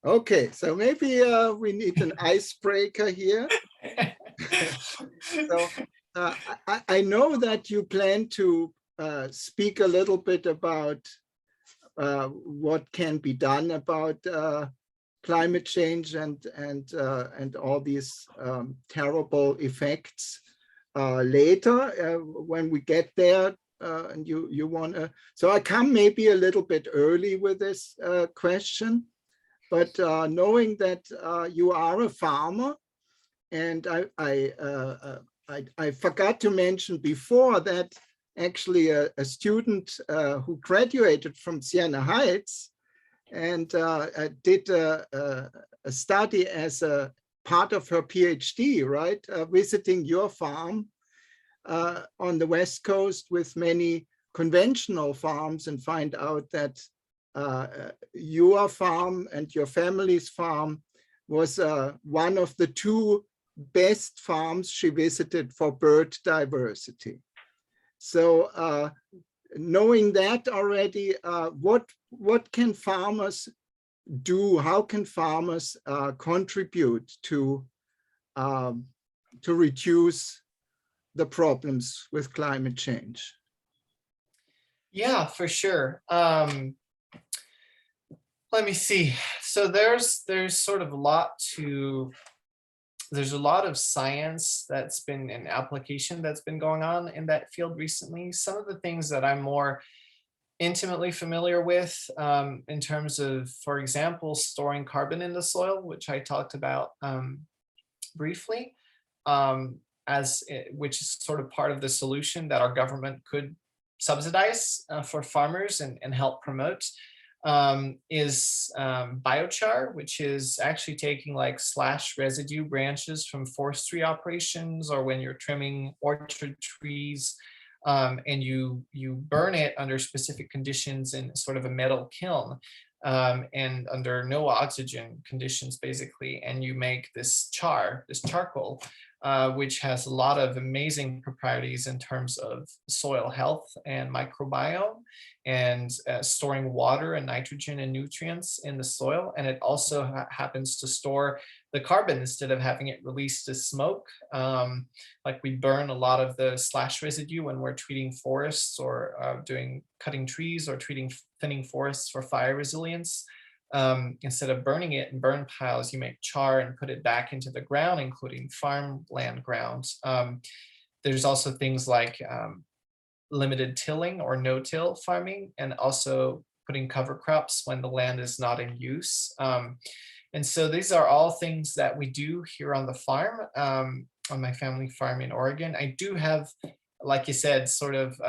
Okay, so maybe we need an icebreaker here. So I know that you plan to speak a little bit about what can be done about climate change and all these terrible effects later when we get there. And you want to, so I come maybe a little bit early with this question. But knowing that you are a farmer, and I forgot to mention before that actually a student who graduated from Siena Heights and did a study as a part of her PhD, right? Visiting your farm on the West Coast with many conventional farms, and find out that your farm and your family's farm was one of the two best farms she visited for bird diversity. So knowing that already, what can farmers do? How can farmers contribute to reduce the problems with climate change? Yeah, for sure. Let me see. So there's sort of a lot there's a lot of science that's been an application that's been going on in that field recently. Some of the things that I'm more intimately familiar with in terms of, for example, storing carbon in the soil, which I talked about briefly, which is sort of part of the solution that our government could subsidize for farmers and help promote. Is biochar, which is actually taking like slash residue branches from forestry operations, or when you're trimming orchard trees, and you burn it under specific conditions in sort of a metal kiln, and under no oxygen conditions basically, and you make this charcoal, which has a lot of amazing properties in terms of soil health and microbiome, and storing water and nitrogen and nutrients in the soil. And it also happens to store the carbon instead of having it released as smoke. Like we burn a lot of the slash residue when we're treating forests, or cutting trees, or thinning forests for fire resilience. Instead of burning it in burn piles, you make char and put it back into the ground, including farmland grounds. There's also things like limited tilling or no-till farming, and also putting cover crops when the land is not in use. And so these are all things that we do here on the farm, on my family farm in Oregon. I do have, like you said, sort of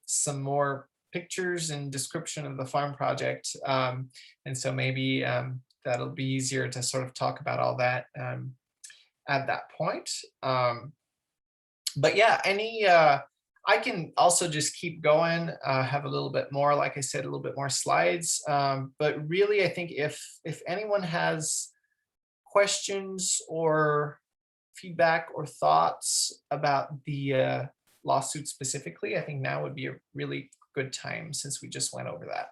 some more pictures and description of the farm project. And so maybe that'll be easier to sort of talk about all that at that point. But yeah, I can also just keep going, have a little bit more, like I said, a little bit more slides. But really, I think if anyone has questions or feedback or thoughts about the lawsuit specifically, I think now would be a really good time since we just went over that.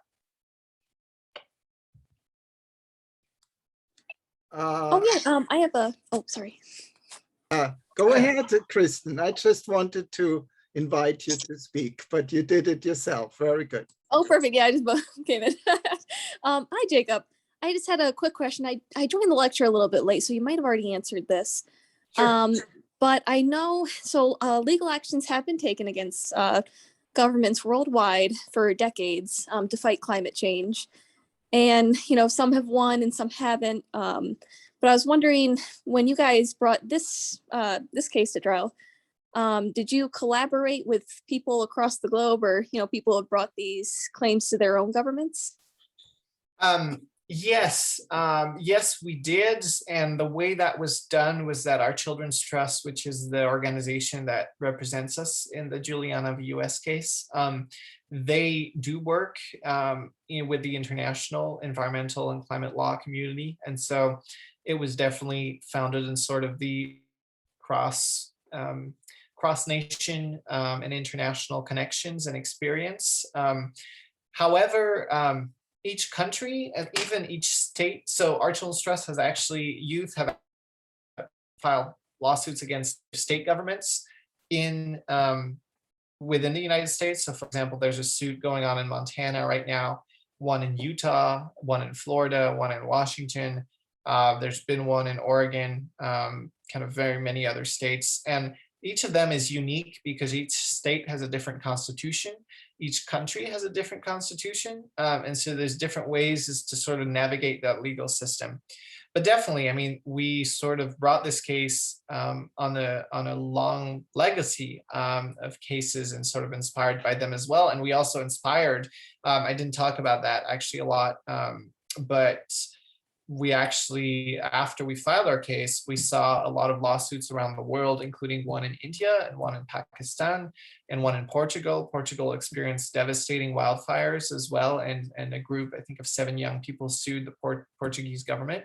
I have a, sorry. Go ahead, Kristen. I just wanted to invite you to speak, but you did it yourself. Very good. Oh, perfect. Yeah, I just came in. Hi, Jacob. I just had a quick question. I joined the lecture a little bit late, so you might have already answered this. Sure. But I know, legal actions have been taken against governments worldwide for decades to fight climate change. And, some have won and some haven't. But I was wondering, when you guys brought this case to trial, did you collaborate with people across the globe, or people have brought these claims to their own governments? Yes, we did. And the way that was done was that Our Children's Trust, which is the organization that represents us in the Juliana v. US case, they do work with the international environmental and climate law community. And so it was definitely founded in sort of the cross-nation and international connections and experience. However, each country and even each state, so Our Children's Trust has actually, youth have filed lawsuits against state governments in within the United States. So for example, there's a suit going on in Montana right now, one in Utah, one in Florida, one in Washington. There's been one in Oregon, kind of very many other states. And each of them is unique because each state has a different constitution. Each country has a different constitution. And so there's different ways to sort of navigate that legal system. But definitely, I mean, we sort of brought this case on a long legacy of cases and sort of inspired by them as well. And we also inspired, I didn't talk about that actually a lot, but we actually, after we filed our case, we saw a lot of lawsuits around the world, including one in India and one in Pakistan and one in Portugal. Portugal experienced devastating wildfires as well. And a group, I think, of 7 young people sued the Portuguese government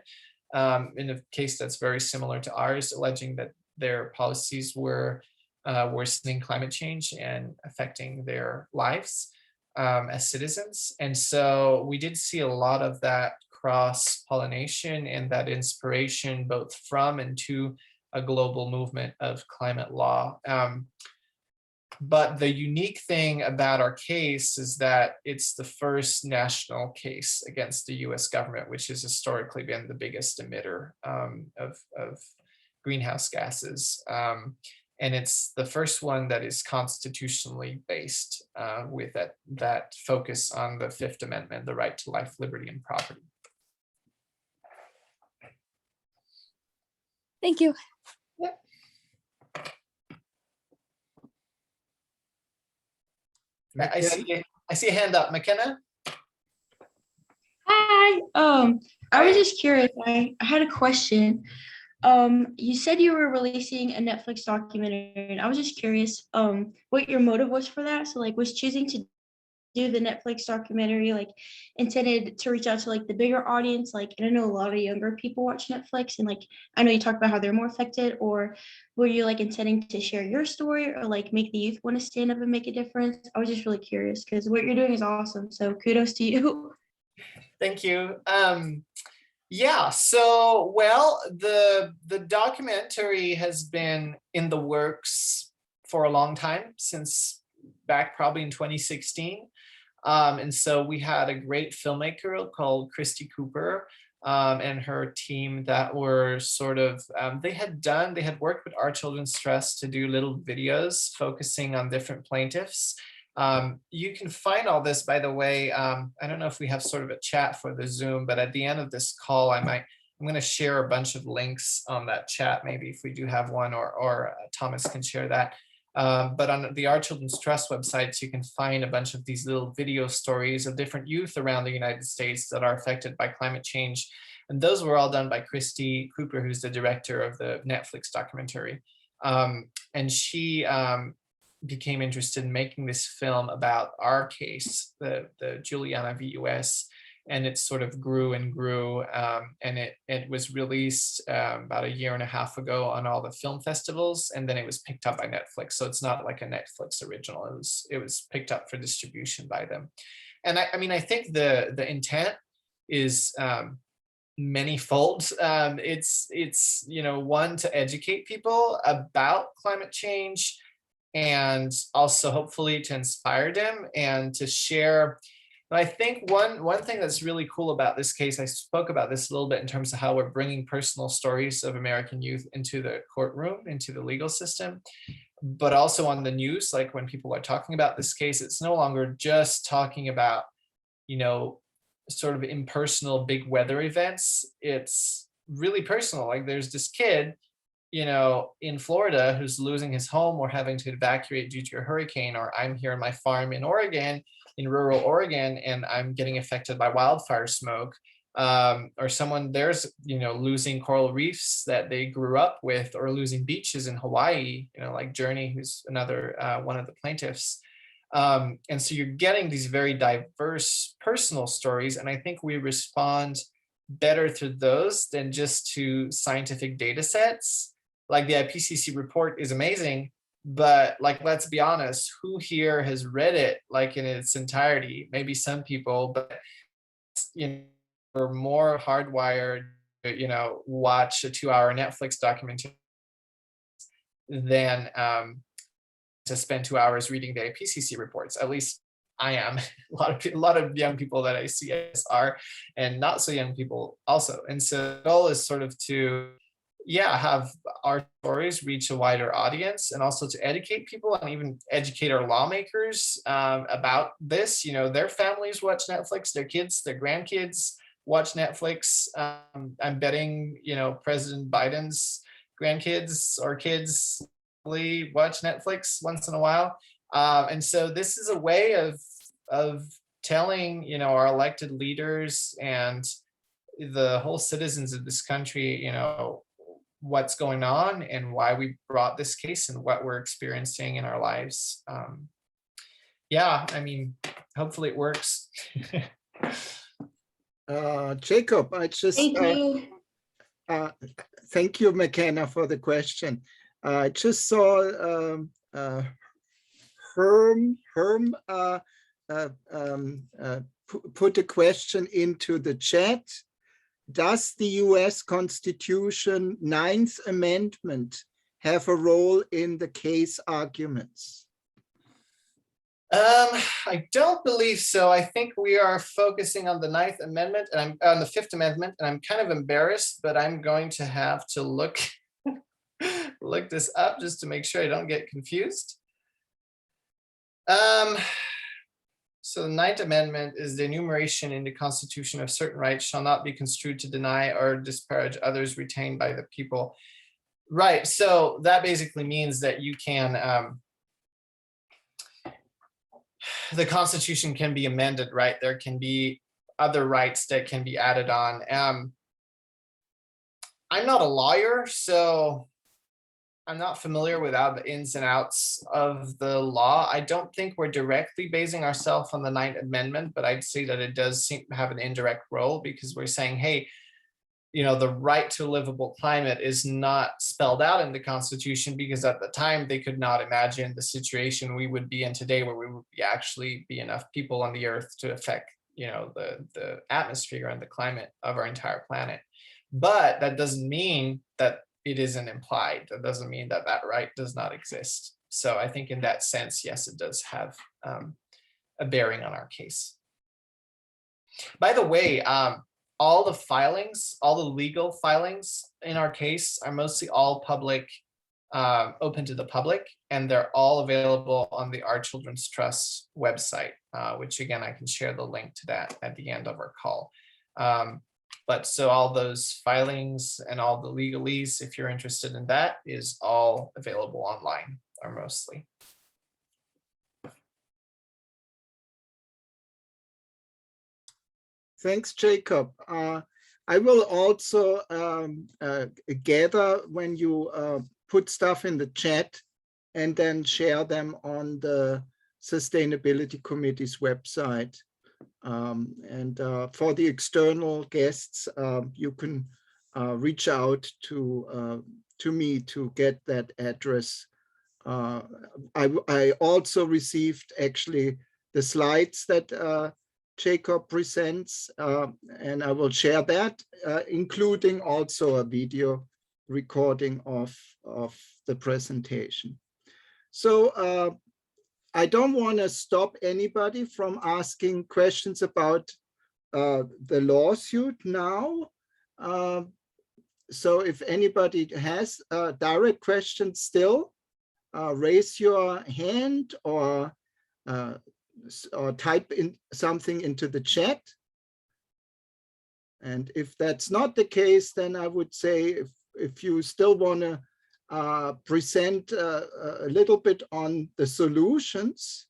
in a case that's very similar to ours, alleging that their policies were worsening climate change and affecting their lives as citizens. And so we did see a lot of that cross-pollination and that inspiration both from and to a global movement of climate law. But the unique thing about our case is that it's the first national case against the US government, which has historically been the biggest emitter of greenhouse gases. And it's the first one that is constitutionally based with that focus on the Fifth Amendment, the right to life, liberty, and property. Thank you. Yep. I see a hand up, McKenna. Hi. I was just curious. I had a question. You said you were releasing a Netflix documentary, and I was just curious what your motive was for that. So was choosing to do the Netflix documentary intended to reach out to the bigger audience? And I know a lot of younger people watch Netflix, and I know you talked about how they're more affected, or were you intending to share your story or make the youth want to stand up and make a difference? I was just really curious because what you're doing is awesome. So kudos to you. Thank you. Yeah, so well, the documentary has been in the works for a long time, since back probably in 2016. And so we had a great filmmaker called Christy Cooper and her team that were sort of, they had worked with Our Children's Trust to do little videos focusing on different plaintiffs. You can find all this, by the way. I don't know if we have sort of a chat for the Zoom, but at the end of this call, I'm going to share a bunch of links on that chat, maybe if we do have one, or Thomas can share that. But on the Our Children's Trust websites, you can find a bunch of these little video stories of different youth around the United States that are affected by climate change. And those were all done by Christy Cooper, who's the director of the Netflix documentary. And she became interested in making this film about our case, the Juliana v. US. and it sort of grew and grew, and it was released about a year and a half ago on all the film festivals, and then it was picked up by Netflix. So it's not like a Netflix original. It was picked up for distribution by them. And I mean, I think the intent is manyfold. It's you know, one, to educate people about climate change, and also hopefully to inspire them and to share. And I think one thing that's really cool about this case, I spoke about this a little bit in terms of how we're bringing personal stories of American youth into the courtroom, into the legal system, but also on the news. Like when people are talking about this case, it's no longer just talking about, you know, sort of impersonal big weather events. It's really personal. Like there's this kid, you know, in Florida who's losing his home or having to evacuate due to a hurricane, or I'm here on my farm in Oregon, in rural Oregon, and I'm getting affected by wildfire smoke, or someone there's, you know, losing coral reefs that they grew up with, or losing beaches in Hawaii, you know, like Journey, who's another one of the plaintiffs. And so you're getting these very diverse personal stories, and I think we respond better to those than just to scientific data sets. Like the IPCC report is amazing, but like, let's be honest, who here has read it like in its entirety? Maybe some people, but you know, we're more hardwired to, you know, watch a 2-hour Netflix documentary than to spend 2 hours reading the IPCC reports. At least I am. A lot of young people that I see are, and not so young people also. And so the goal is sort of to, yeah, have our stories reach a wider audience, and also to educate people and even educate our lawmakers about this. You know, their families watch Netflix, their kids, their grandkids watch Netflix. I'm betting, you know, President Biden's grandkids or kids watch Netflix once in a while. And so this is a way of telling, you know, our elected leaders and the whole citizens of this country, you know, what's going on and why we brought this case and what we're experiencing in our lives. Yeah, I mean, hopefully it works. Jacob, I just Thank you. Thank you, McKenna, for the question. I just saw Herm put a question into the chat. Does the US Constitution 9th Amendment have a role in the case arguments? I don't believe so. I think we are focusing on the 9th Amendment and I'm on the 5th Amendment, and I'm kind of embarrassed, but I'm going to have to look this up just to make sure I don't get confused. So the 9th Amendment is the enumeration in the Constitution of certain rights shall not be construed to deny or disparage others retained by the people. Right, so that basically means that you can, the Constitution can be amended, right? There can be other rights that can be added on. I'm not a lawyer, so I'm not familiar with all the ins and outs of the law. I don't think we're directly basing ourselves on the 9th Amendment, but I'd say that it does seem to have an indirect role, because we're saying, hey, you know, the right to a livable climate is not spelled out in the Constitution, because at the time they could not imagine the situation we would be in today, where we would actually be enough people on the earth to affect, you know, the atmosphere and the climate of our entire planet. But that doesn't mean that it isn't implied. That doesn't mean that that right does not exist. So I think in that sense, yes, it does have a bearing on our case. By the way, all the filings, all the legal filings in our case are mostly all public, open to the public, and they're all available on the Our Children's Trust website, which again, I can share the link to that at the end of our call. But so all those filings and all the legalese, if you're interested in that, is all available online, or mostly. Thanks, Jacob. I will also gather when you put stuff in the chat and then share them on the Sustainability Committee's website. And for the external guests, you can reach out to me to get that address. I also received actually the slides that Jacob presents, and I will share that, including also a video recording of the presentation. So I don't want to stop anybody from asking questions about the lawsuit now. So if anybody has direct questions still, raise your hand or type in something into the chat. And if that's not the case, then I would say if you still want to present a little bit on the solutions,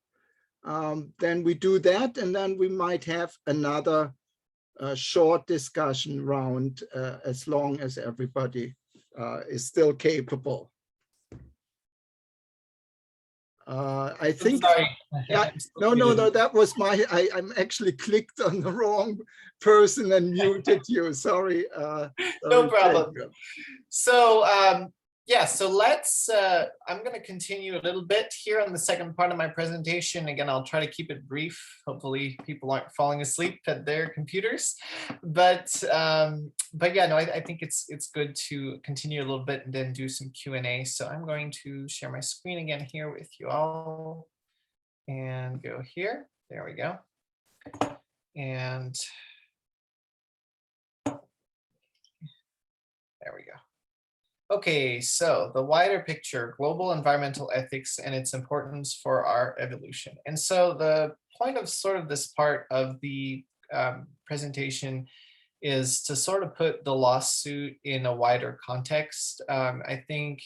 then we do that, and then we might have another short discussion round as long as everybody is still capable. I think, yeah, no, that was I'm actually clicked on the wrong person and muted you. Sorry. No problem. So yeah, so let's, I'm going to continue a little bit here on the second part of my presentation. Again, I'll try to keep it brief. Hopefully people aren't falling asleep at their computers. But yeah, no, I think it's good to continue a little bit and then do some Q&A. So I'm going to share my screen again here with you all and go here. There we go. And there we go. Okay, so the wider picture, global environmental ethics and its importance for our evolution. And so the point of sort of this part of the presentation is to sort of put the lawsuit in a wider context. I think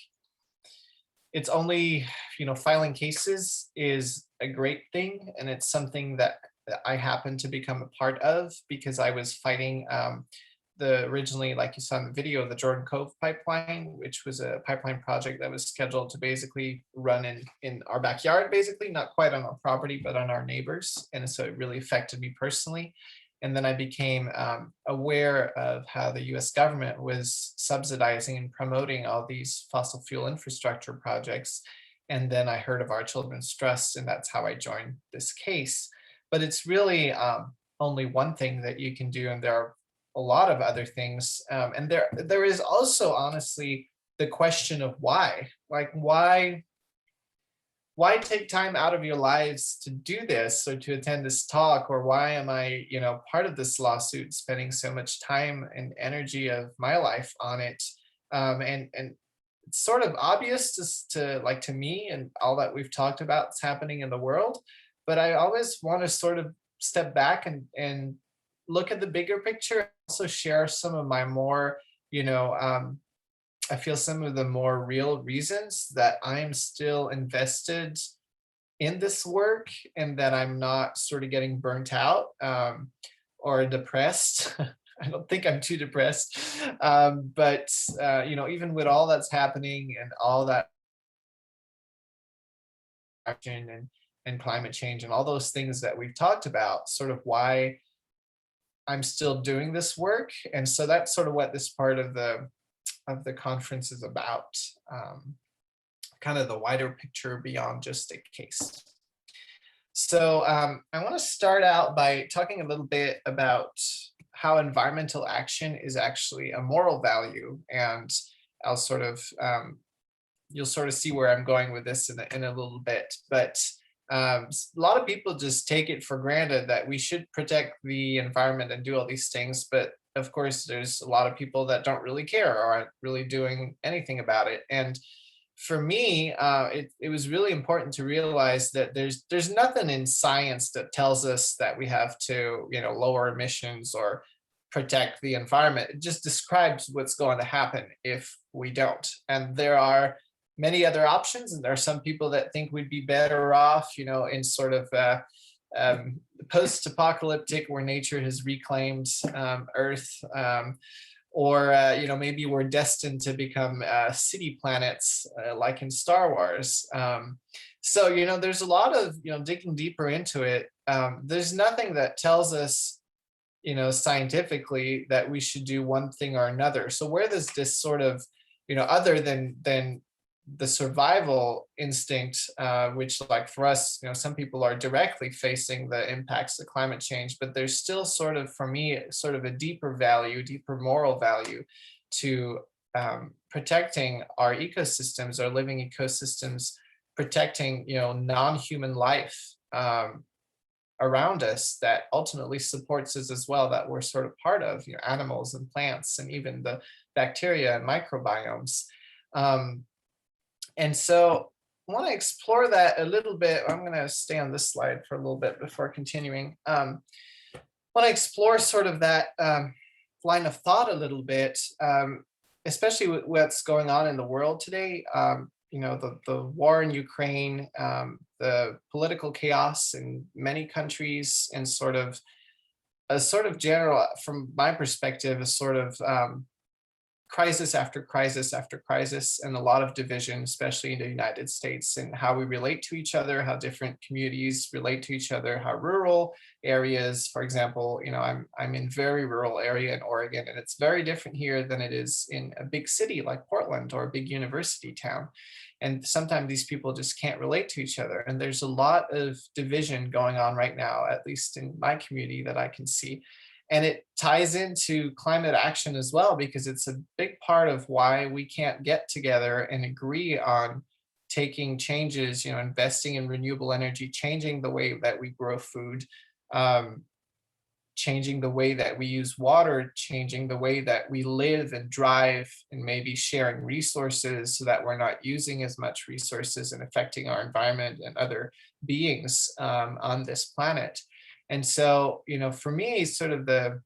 it's only, filing cases is a great thing, and it's something that I happen to become a part of because I was fighting originally, like you saw in the video, the Jordan Cove pipeline, which was a pipeline project that was scheduled to basically run in our backyard, basically, not quite on our property, but on our neighbors. And so it really affected me personally. And then I became aware of how the US government was subsidizing and promoting all these fossil fuel infrastructure projects. And then I heard of Our Children's Trust, and that's how I joined this case. But it's really only one thing that you can do, and there are a lot of other things. And there is also, honestly, the question of why. Like, why take time out of your lives to do this or to attend this talk? Or why am I, part of this lawsuit, spending so much time and energy of my life on it? And it's sort of obvious to me and all that we've talked about is happening in the world. But I always want to sort of step back and look at the bigger picture, also share some of my more, I feel some of the more real reasons that I'm still invested in this work and that I'm not sort of getting burnt out or depressed. I don't think I'm too depressed, but even with all that's happening and all that action and climate change and all those things that we've talked about, sort of why I'm still doing this work. And so that's sort of what this part of the conference is about, kind of the wider picture beyond just a case. So I want to start out by talking a little bit about how environmental action is actually a moral value. And I'll sort of, you'll sort of see where I'm going with this in a little bit. But a lot of people just take it for granted that we should protect the environment and do all these things. But of course, there's a lot of people that don't really care or aren't really doing anything about it. And for me, it was really important to realize that there's nothing in science that tells us that we have to, lower emissions or protect the environment. It just describes what's going to happen if we don't. And there are many other options, and there are some people that think we'd be better off, in sort of post-apocalyptic, where nature has reclaimed Earth, or maybe we're destined to become city planets like in Star Wars. So there's a lot of digging deeper into it. There's nothing that tells us scientifically that we should do one thing or another. So where does this sort of other than the survival instinct, which like for us, some people are directly facing the impacts of climate change, but there's still sort of, for me, sort of a deeper moral value to protecting our ecosystems, our living ecosystems, protecting, non-human life around us that ultimately supports us as well, that we're sort of part of, animals and plants and even the bacteria and microbiomes. And so I want to explore that a little bit. I'm going to stay on this slide for a little bit before continuing. I want to explore sort of that line of thought a little bit, especially with what's going on in the world today. The war in Ukraine, the political chaos in many countries, and sort of general, from my perspective, a sort of crisis after crisis after crisis, and a lot of division, especially in the United States, and how we relate to each other, how different communities relate to each other, how rural areas, for example, I'm in very rural area in Oregon, and it's very different here than it is in a big city like Portland or a big university town. And sometimes these people just can't relate to each other. And there's a lot of division going on right now, at least in my community, that I can see. And it ties into climate action as well, because it's a big part of why we can't get together and agree on taking changes, investing in renewable energy, changing the way that we grow food, changing the way that we use water, changing the way that we live and drive, and maybe sharing resources so that we're not using as much resources and affecting our environment and other beings on this planet. And so, for me, sort of the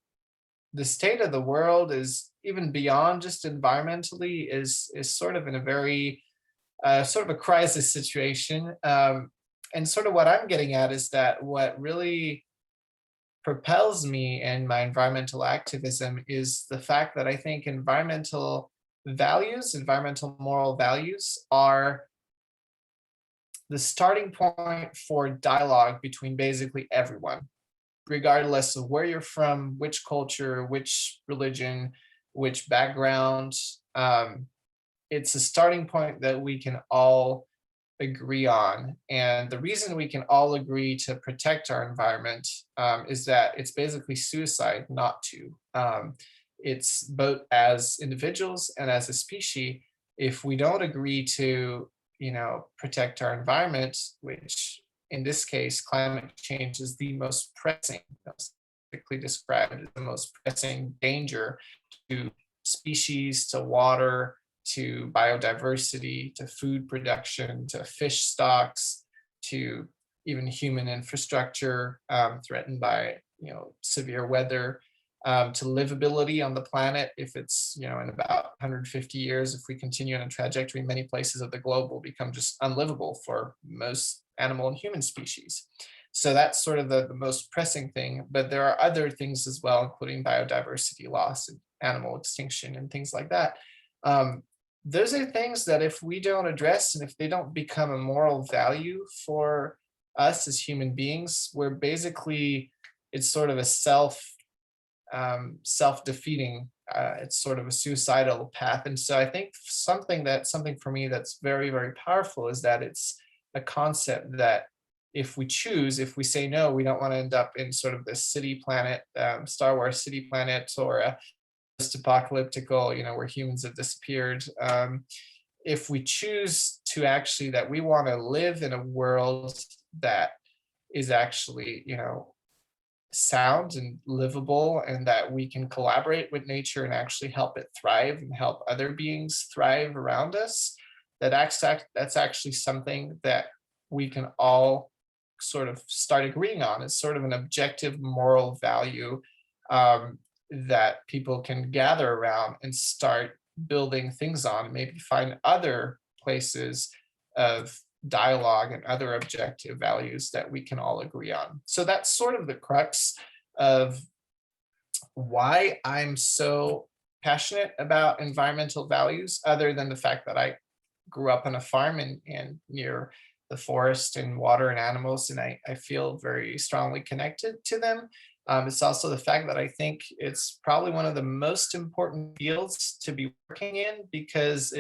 state of the world is, even beyond just environmentally, is sort of in a very sort of a crisis situation. And sort of what I'm getting at is that what really propels me in my environmental activism is the fact that I think environmental moral values, are the starting point for dialogue between basically everyone, regardless of where you're from, which culture, which religion, which background. It's a starting point that we can all agree on. And the reason we can all agree to protect our environment is that it's basically suicide not to. It's both as individuals and as a species. If we don't agree to, protect our environment, which in this case, climate change is the most pressing, typically described as the most pressing danger to species, to water, to biodiversity, to food production, to fish stocks, to even human infrastructure threatened by severe weather, to livability on the planet. If it's in about 150 years, if we continue on a trajectory, many places of the globe will become just unlivable for most animal and human species. So that's sort of the most pressing thing. But there are other things as well, including biodiversity loss and animal extinction and things like that. Those are things that if we don't address, and if they don't become a moral value for us as human beings, we're basically, it's sort of a self-defeating, it's sort of a suicidal path. And so I think something for me that's very, very powerful is that it's a concept that if we say no, we don't want to end up in sort of this city planet, Star Wars city planet, or a post-apocalyptical, where humans have disappeared. If we choose to actually, that we want to live in a world that is actually, sound and livable, and that we can collaborate with nature and actually help it thrive and help other beings thrive around us, that's actually something that we can all sort of start agreeing on. It's sort of an objective moral value that people can gather around and start building things on, maybe find other places of dialogue and other objective values that we can all agree on. So that's sort of the crux of why I'm so passionate about environmental values, other than the fact that I grew up on a farm and near the forest and water and animals, and I feel very strongly connected to them. It's also the fact that I think it's probably one of the most important fields to be working in, because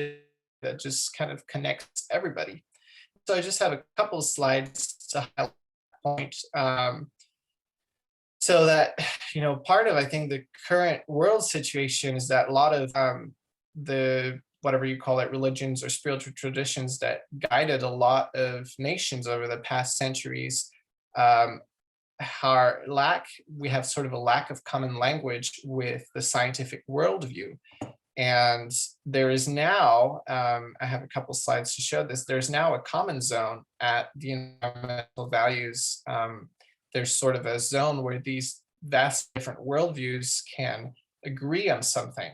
that just kind of connects everybody. So I just have a couple of slides to highlight that point. So that, part of, I think, the current world situation is that a lot of the, whatever you call it, religions or spiritual traditions that guided a lot of nations over the past centuries, we have sort of a lack of common language with the scientific worldview. And there is now, I have a couple slides to show this, there's now a common zone at the environmental values. There's sort of a zone where these vast different worldviews can agree on something.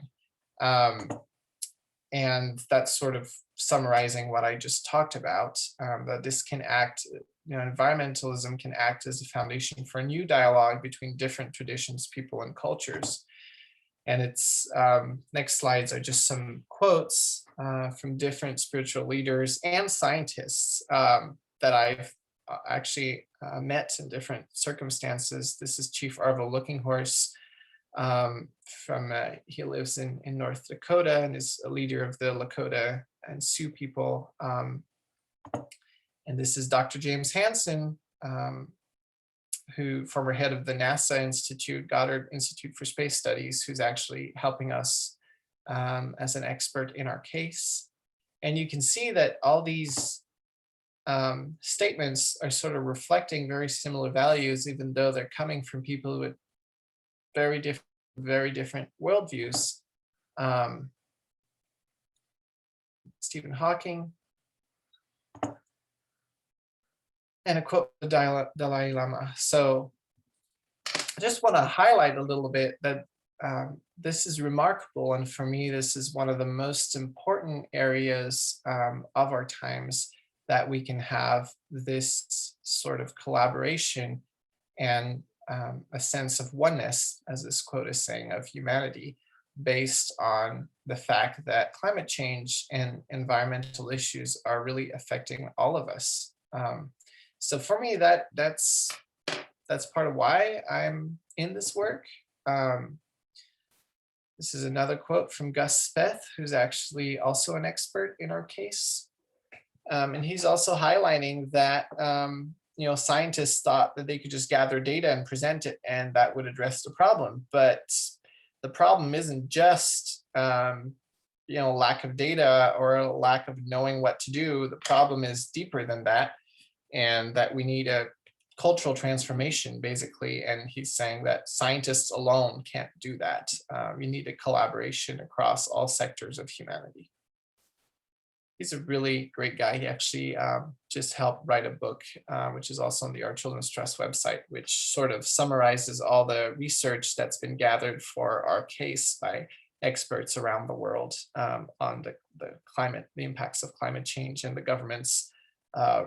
And that's sort of summarizing what I just talked about, that this can act, environmentalism can act as a foundation for a new dialogue between different traditions, people, and cultures. And it's, next slides are just some quotes from different spiritual leaders and scientists that I've actually met in different circumstances. This is Chief Arvo Lookinghorse he lives in North Dakota and is a leader of the Lakota and Sioux people. And this is Dr. James Hansen, former head of the NASA Institute, Goddard Institute for Space Studies, who's actually helping us as an expert in our case. And you can see that all these statements are sort of reflecting very similar values, even though they're coming from people with very different worldviews. Stephen Hawking, and a quote from the Dalai Lama. So I just want to highlight a little bit that this is remarkable, and for me, this is one of the most important areas of our times, that we can have this sort of collaboration and a sense of oneness, as this quote is saying, of humanity, based on the fact that climate change and environmental issues are really affecting all of us. So for me, that's part of why I'm in this work. This is another quote from Gus Speth, who's actually also an expert in our case. And he's also highlighting that scientists thought that they could just gather data and present it, and that would address the problem. But the problem isn't just lack of data or a lack of knowing what to do. The problem is deeper than that, and that we need a cultural transformation, basically. And he's saying that scientists alone can't do that. We need a collaboration across all sectors of humanity. He's a really great guy. He actually just helped write a book, which is also on the Our Children's Trust website, which sort of summarizes all the research that's been gathered for our case by experts around the world on the impacts of climate change and the government's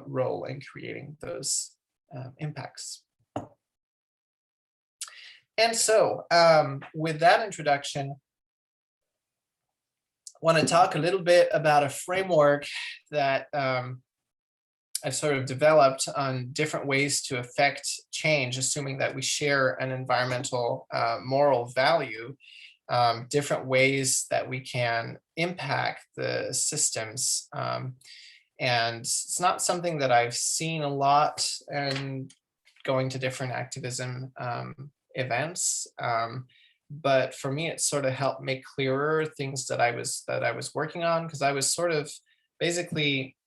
role in creating those impacts. And so with that introduction, want to talk a little bit about a framework that I've sort of developed on different ways to affect change, assuming that we share an environmental moral value, different ways that we can impact the systems. And it's not something that I've seen a lot in going to different activism events. But for me, it sort of helped make clearer things that I was working on, because I was sort of basically,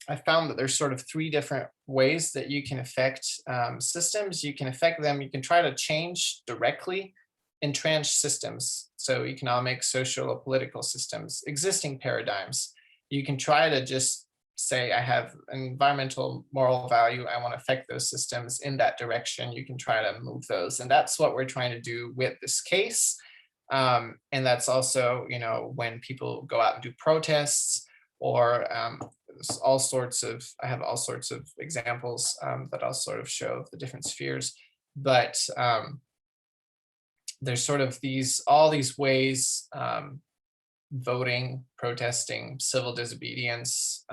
I found that there's sort of three different ways that you can affect systems. You can affect them, you can try to change directly entrenched systems, so economic, social, or political systems, existing paradigms. You can try to just say, I have an environmental moral value, I want to affect those systems in that direction. You can try to move those. And that's what we're trying to do with this case. And that's also, when people go out and do protests, or all sorts of, I have all sorts of examples that I'll sort of show the different spheres. But there's sort of all these ways, voting, protesting, civil disobedience,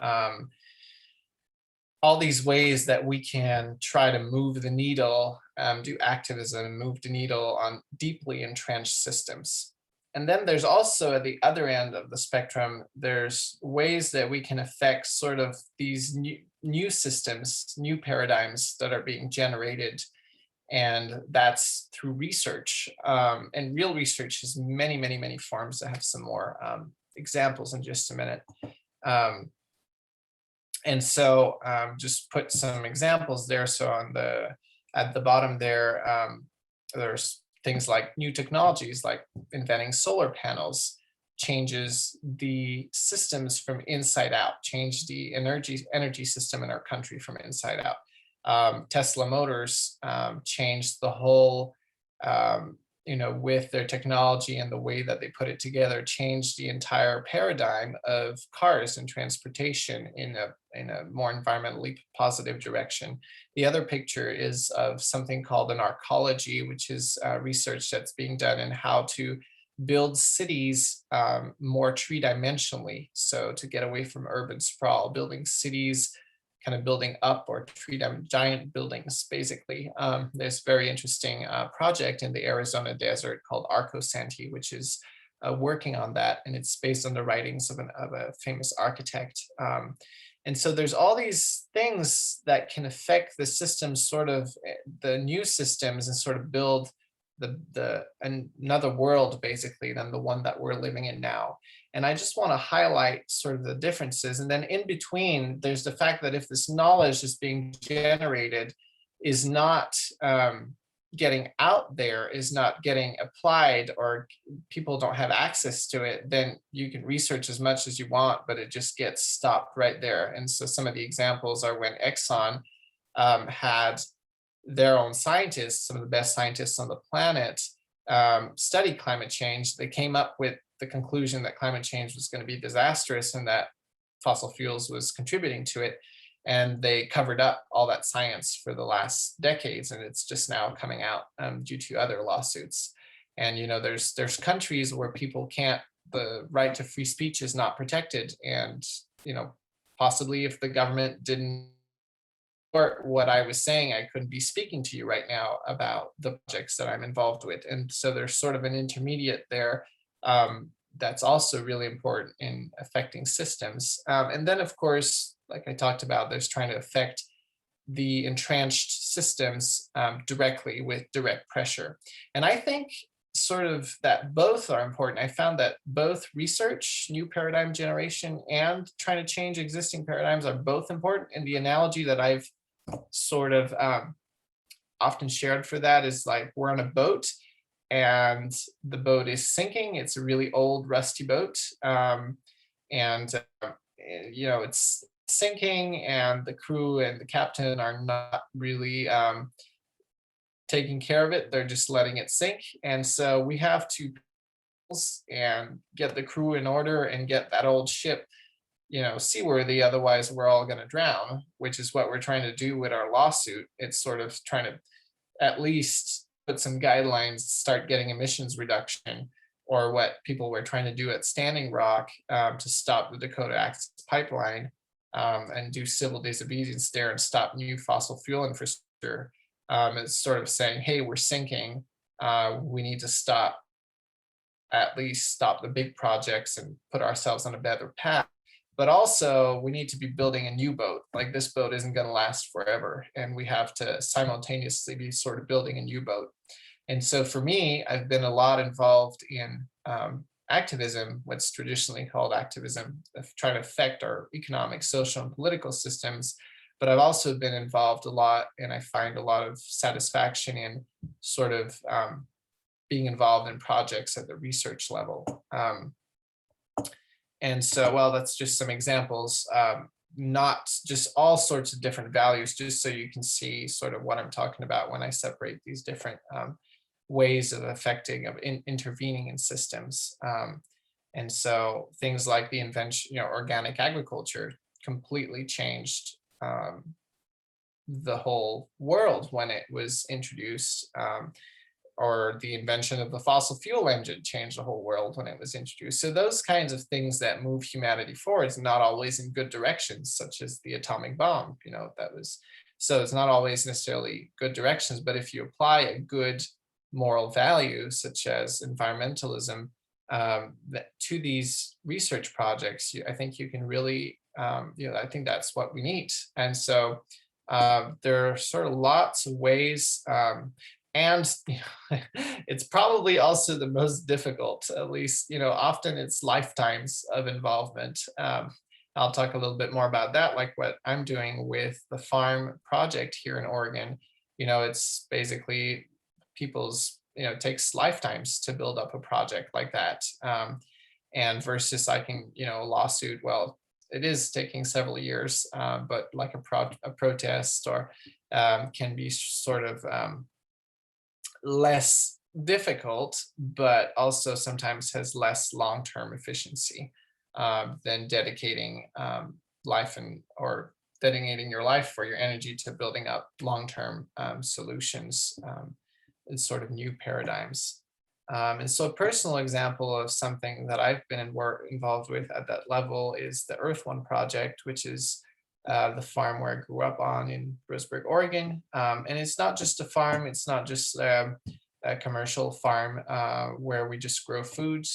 all these ways that we can try to move the needle, do activism, move the needle on deeply entrenched systems. And then there's also at the other end of the spectrum, there's ways that we can affect sort of these new systems, new paradigms that are being generated. And that's through research. And real research has many, many, many forms. I have some more examples in just a minute. And so just put some examples there. So at the bottom there, there's things like new technologies, like inventing solar panels, changes the systems from inside out, change the energy system in our country from inside out. Tesla Motors changed the whole, with their technology and the way that they put it together, changed the entire paradigm of cars and transportation in a more environmentally positive direction. The other picture is of something called an arcology, which is research that's being done in how to build cities more three-dimensionally. So to get away from urban sprawl, building cities kind of building up or giant buildings, basically. There's a very interesting project in the Arizona desert called Arcosanti, which is working on that. And it's based on the writings of a famous architect. And so there's all these things that can affect the systems, sort of the new systems, and sort of build another world, basically, than the one that we're living in now. And I just want to highlight sort of the differences. And then in between, there's the fact that if this knowledge is being generated, is not getting out there, is not getting applied, or people don't have access to it, then you can research as much as you want, but it just gets stopped right there. And so some of the examples are when Exxon had their own scientists, some of the best scientists on the planet, study climate change. They came up with the conclusion that climate change was going to be disastrous and that fossil fuels was contributing to it. And they covered up all that science for the last decades, and it's just now coming out due to other lawsuits. And there's countries where people can't, the right to free speech is not protected. And possibly if the government didn't support what I was saying, I couldn't be speaking to you right now about the projects that I'm involved with. And so there's sort of an intermediate there that's also really important in affecting systems. And then, of course, like I talked about, there's trying to affect the entrenched systems directly with direct pressure. And I think sort of that both are important. I found that both research, new paradigm generation, and trying to change existing paradigms are both important. And the analogy that I've sort of often shared for that is like we're on a boat and the boat is sinking. It's a really old, rusty boat. It's sinking, and the crew and the captain are not really taking care of it. They're just letting it sink. And so we have to and get the crew in order and get that old ship seaworthy, otherwise we're all going to drown, which is what we're trying to do with our lawsuit. It's sort of trying to at least put some guidelines, start getting emissions reduction, or what people were trying to do at Standing Rock to stop the Dakota Access Pipeline and do civil disobedience there and stop new fossil fuel infrastructure. It's sort of saying, hey, we're sinking. We need to at least stop the big projects and put ourselves on a better path. But also we need to be building a new boat. Like this boat isn't going to last forever. And we have to simultaneously be sort of building a new boat. And so for me, I've been a lot involved in activism, what's traditionally called activism, of trying to affect our economic, social, and political systems. But I've also been involved a lot, and I find a lot of satisfaction in sort of being involved in projects at the research level. And so, well, that's just some examples, not just all sorts of different values, just so you can see sort of what I'm talking about when I separate these different ways of affecting, of intervening in systems. And so things like the invention, organic agriculture completely changed the whole world when it was introduced. or the invention of the fossil fuel engine changed the whole world when it was introduced. So those kinds of things that move humanity forward is not always in good directions, such as the atomic bomb, so it's not always necessarily good directions, but if you apply a good moral value, such as environmentalism, to these research projects, I think you can really, I think that's what we need. And so there are sort of lots of ways, and it's probably also the most difficult, at least, often it's lifetimes of involvement. I'll talk a little bit more about that, like what I'm doing with the farm project here in Oregon. It's basically it takes lifetimes to build up a project like that. And versus a lawsuit, well, it is taking several years, but like a protest or can be sort of less difficult, but also sometimes has less long-term efficiency than dedicating or dedicating your life or your energy to building up long-term solutions and sort of new paradigms. And so a personal example of something that I've been involved with at that level is the Earth One project, which is the farm where I grew up on in Brewsburg, Oregon. And it's not just a farm, it's not just a commercial farm where we just grow food.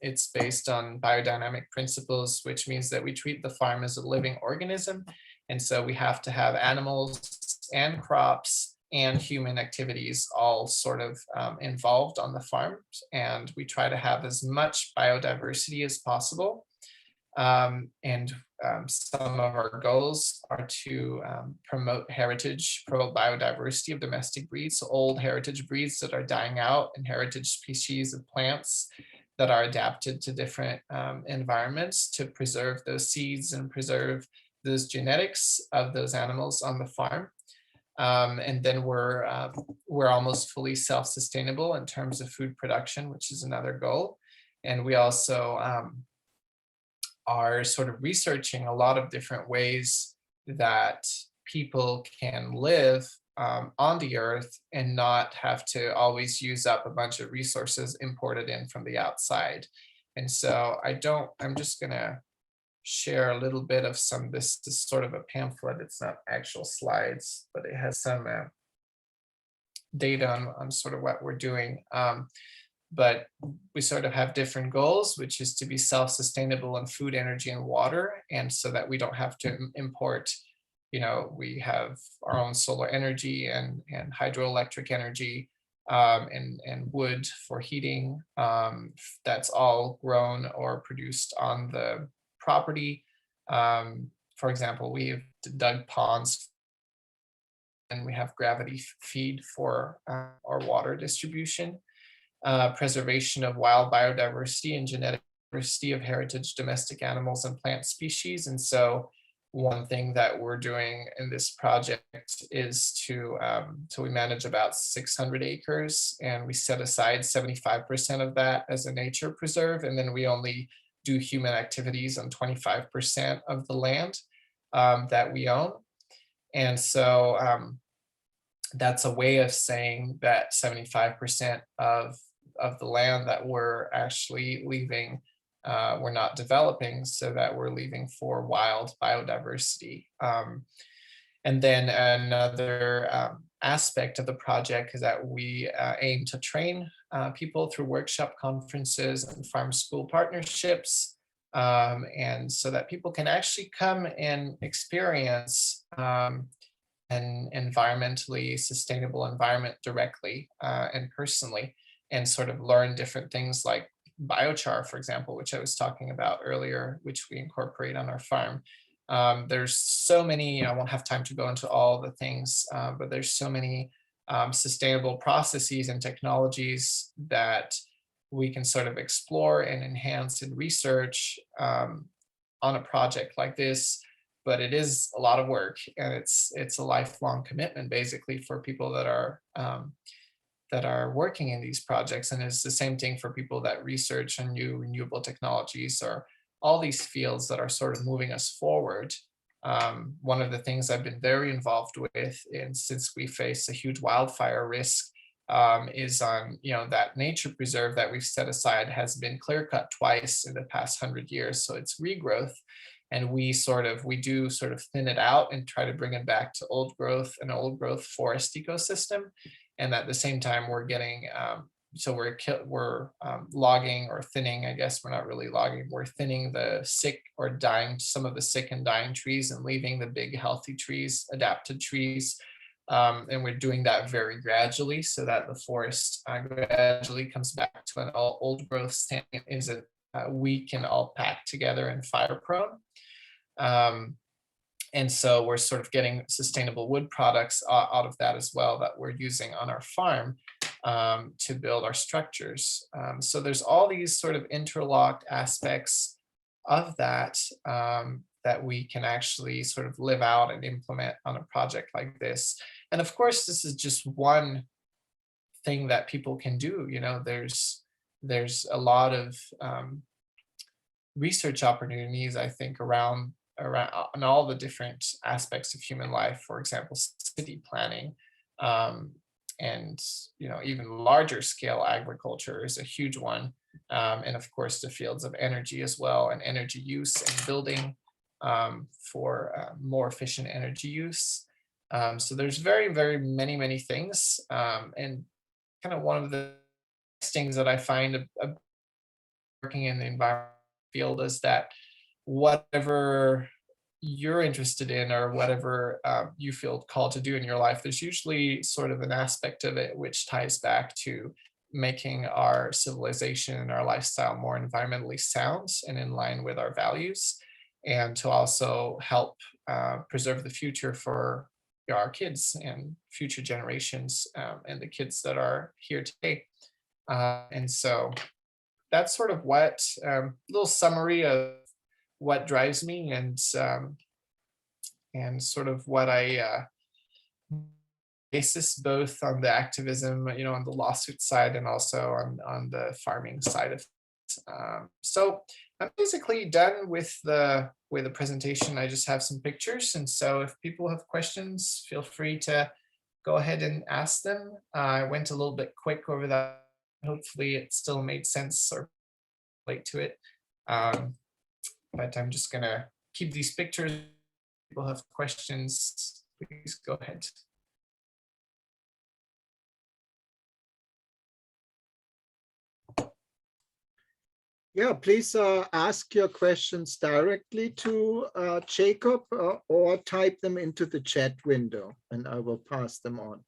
It's based on biodynamic principles, which means that we treat the farm as a living organism. And so we have to have animals and crops and human activities all sort of involved on the farm. And we try to have as much biodiversity as possible. Some of our goals are to promote biodiversity of domestic breeds, so old heritage breeds that are dying out, and heritage species of plants that are adapted to different environments to preserve those seeds and preserve those genetics of those animals on the farm. And then we're almost fully self-sustainable in terms of food production, which is another goal. And we also are sort of researching a lot of different ways that people can live on the earth and not have to always use up a bunch of resources imported in from the outside. And so I'm just gonna share a little bit of this is sort of a pamphlet. It's not actual slides, but it has some data on sort of what we're doing. But we sort of have different goals, which is to be self-sustainable in food, energy, and water. And so that we don't have to import, we have our own solar energy and hydroelectric energy and wood for heating. That's all grown or produced on the property. For example, we've dug ponds and we have gravity feed for our water distribution. Preservation of wild biodiversity and genetic diversity of heritage domestic animals and plant species. And so one thing that we're doing in this project is so we manage about 600 acres and we set aside 75% of that as a nature preserve. And then we only do human activities on 25% of the land that we own. And so that's a way of saying that 75% of the land that we're actually leaving, we're not developing, so that we're leaving for wild biodiversity. And then another aspect of the project is that we aim to train people through workshop conferences and farm school partnerships, and so that people can actually come and experience an environmentally sustainable environment directly and personally, and sort of learn different things like biochar, for example, which I was talking about earlier, which we incorporate on our farm. There's so many, I won't have time to go into all the things, but there's so many sustainable processes and technologies that we can sort of explore and enhance and research on a project like this. But it is a lot of work, and it's a lifelong commitment basically for people that are working in these projects. And it's the same thing for people that research on new renewable technologies or all these fields that are sort of moving us forward. One of the things I've been very involved with, and since we face a huge wildfire risk is on, that nature preserve that we've set aside has been clear cut twice in the past 100 years. So it's regrowth. And we do sort of thin it out and try to bring it back to an old growth forest ecosystem. And at the same time, we're getting, we're logging or thinning, I guess we're not really logging, we're thinning the sick or dying, some of the sick and dying trees and leaving the big healthy trees, adapted trees. And we're doing that very gradually so that the forest gradually comes back to an old growth stand, isn't weak and all packed together and fire prone. And so we're sort of getting sustainable wood products out of that as well that we're using on our farm to build our structures. So there's all these sort of interlocked aspects of that that we can actually sort of live out and implement on a project like this. And of course, this is just one thing that people can do. There's a lot of research opportunities, I think, around on all the different aspects of human life. For example, city planning, and even larger scale agriculture is a huge one, and of course the fields of energy as well, and energy use and building for more efficient energy use. So there's very, very many things, and kind of one of the things that I find working in the environment field is that whatever you're interested in or whatever you feel called to do in your life, there's usually sort of an aspect of it which ties back to making our civilization and our lifestyle more environmentally sound and in line with our values, and to also help preserve the future for our kids and future generations, and the kids that are here today. And so that's sort of what little summary of what drives me, and sort of what I basis both on the activism, on the lawsuit side, and also on the farming side of it. So I'm basically done with the presentation. I just have some pictures, and so if people have questions, feel free to go ahead and ask them. I went a little bit quick over that. Hopefully it still made sense or relate to it. But I'm just gonna keep these pictures. If people have questions, please go ahead. Yeah, please ask your questions directly to Jacob, or type them into the chat window and I will pass them on.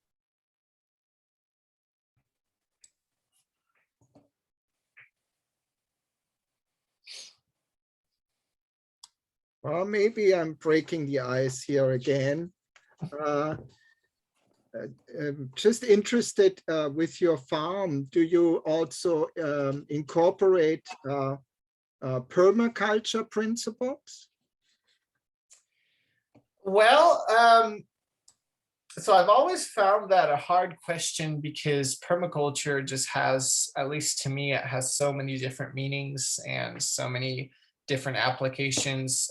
Well, maybe I'm breaking the ice here again. I'm just interested with your farm. Do you also incorporate permaculture principles? Well, so I've always found that a hard question, because permaculture just has, at least to me, it has so many different meanings and so many different applications.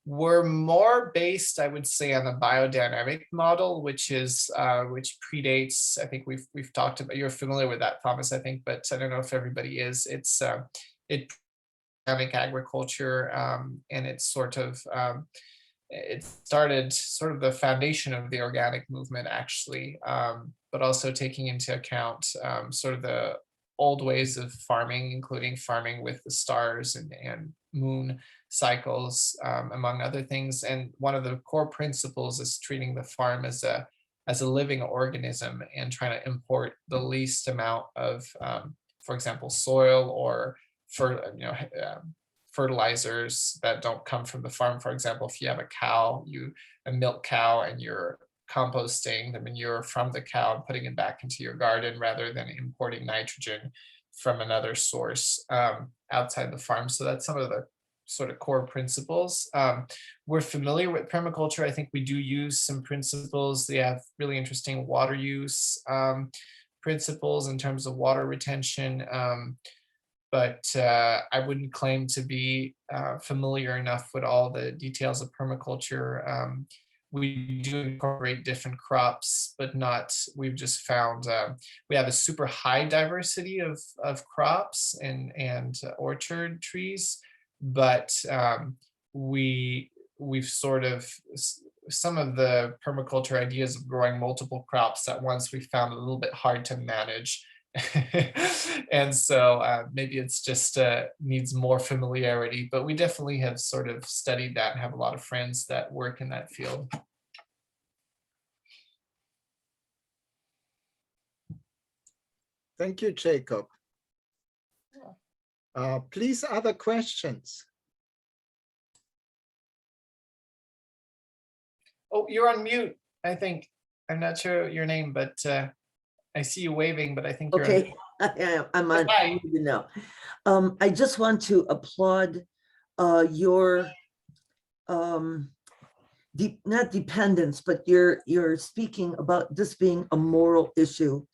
We're more based, I would say, on the biodynamic model, which predates, I think we've talked about, you're familiar with that, Thomas, I think, but I don't know if everybody is. It's dynamic agriculture, and it's sort of, it started sort of the foundation of the organic movement, actually, but also taking into account sort of the old ways of farming, including farming with the stars and moon cycles, among other things. And one of the core principles is treating the farm as a living organism and trying to import the least amount of, for example, soil or fertilizers that don't come from the farm. For example, if you have a milk cow, and you're composting the manure from the cow and putting it back into your garden rather than importing nitrogen from another source outside the farm. So that's some of the sort of core principles. We're familiar with permaculture. I think we do use some principles. They have really interesting water use principles in terms of water retention. But I wouldn't claim to be familiar enough with all the details of permaculture. we do incorporate different crops, but we've just found we have a super high diversity of crops and orchard trees, but we've sort of, some of the permaculture ideas of growing multiple crops at once, we found a little bit hard to manage. And so maybe it's just needs more familiarity, but we definitely have sort of studied that and have a lot of friends that work in that field. Thank you, Jacob. Please, other questions? Oh, you're on mute, I think. I'm not sure your name, but I see you waving, but I think you're okay. I'm on now. I just want to applaud your not dependence, but you're speaking about this being a moral issue.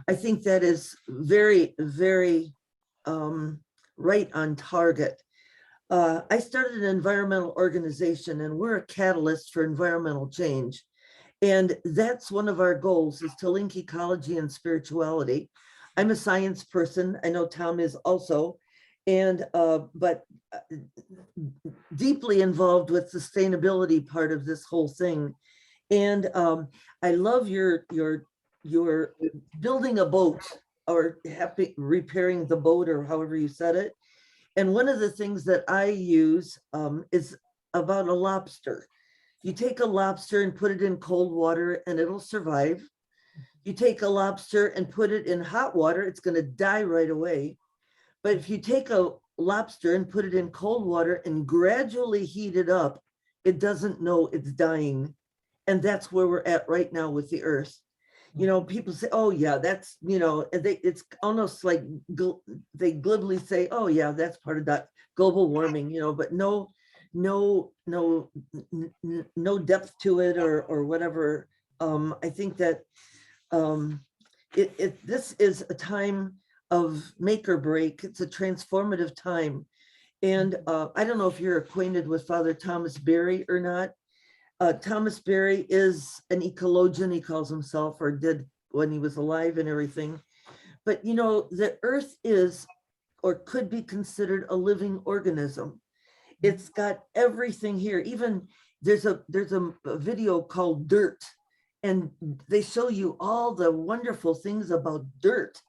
I think that is very, very right on target. I started an environmental organization, and we're a catalyst for environmental change. And that's one of our goals, is to link ecology and spirituality. I'm a science person. I know Tom is also, and but deeply involved with sustainability part of this whole thing. And I love your building a boat, or repairing the boat, or however you said it. And one of the things that I use is about a lobster. You take a lobster and put it in cold water and it'll survive. You take a lobster and put it in hot water, it's going to die right away. But if you take a lobster and put it in cold water and gradually heat it up, it doesn't know it's dying. And that's where we're at right now with the earth. You know, people say, oh yeah, that's, you know, it's almost like they glibly say, oh yeah, that's part of that global warming, you know, but no depth to it, or whatever. I think that this is a time of make or break. It's a transformative time. And I don't know if you're acquainted with Father Thomas Berry or not. Thomas Berry is an ecologian, he calls himself, or did when he was alive and everything. But you know, the earth is, or could be considered, a living organism. It's got everything here. Even there's a video called Dirt, and they show you all the wonderful things about dirt.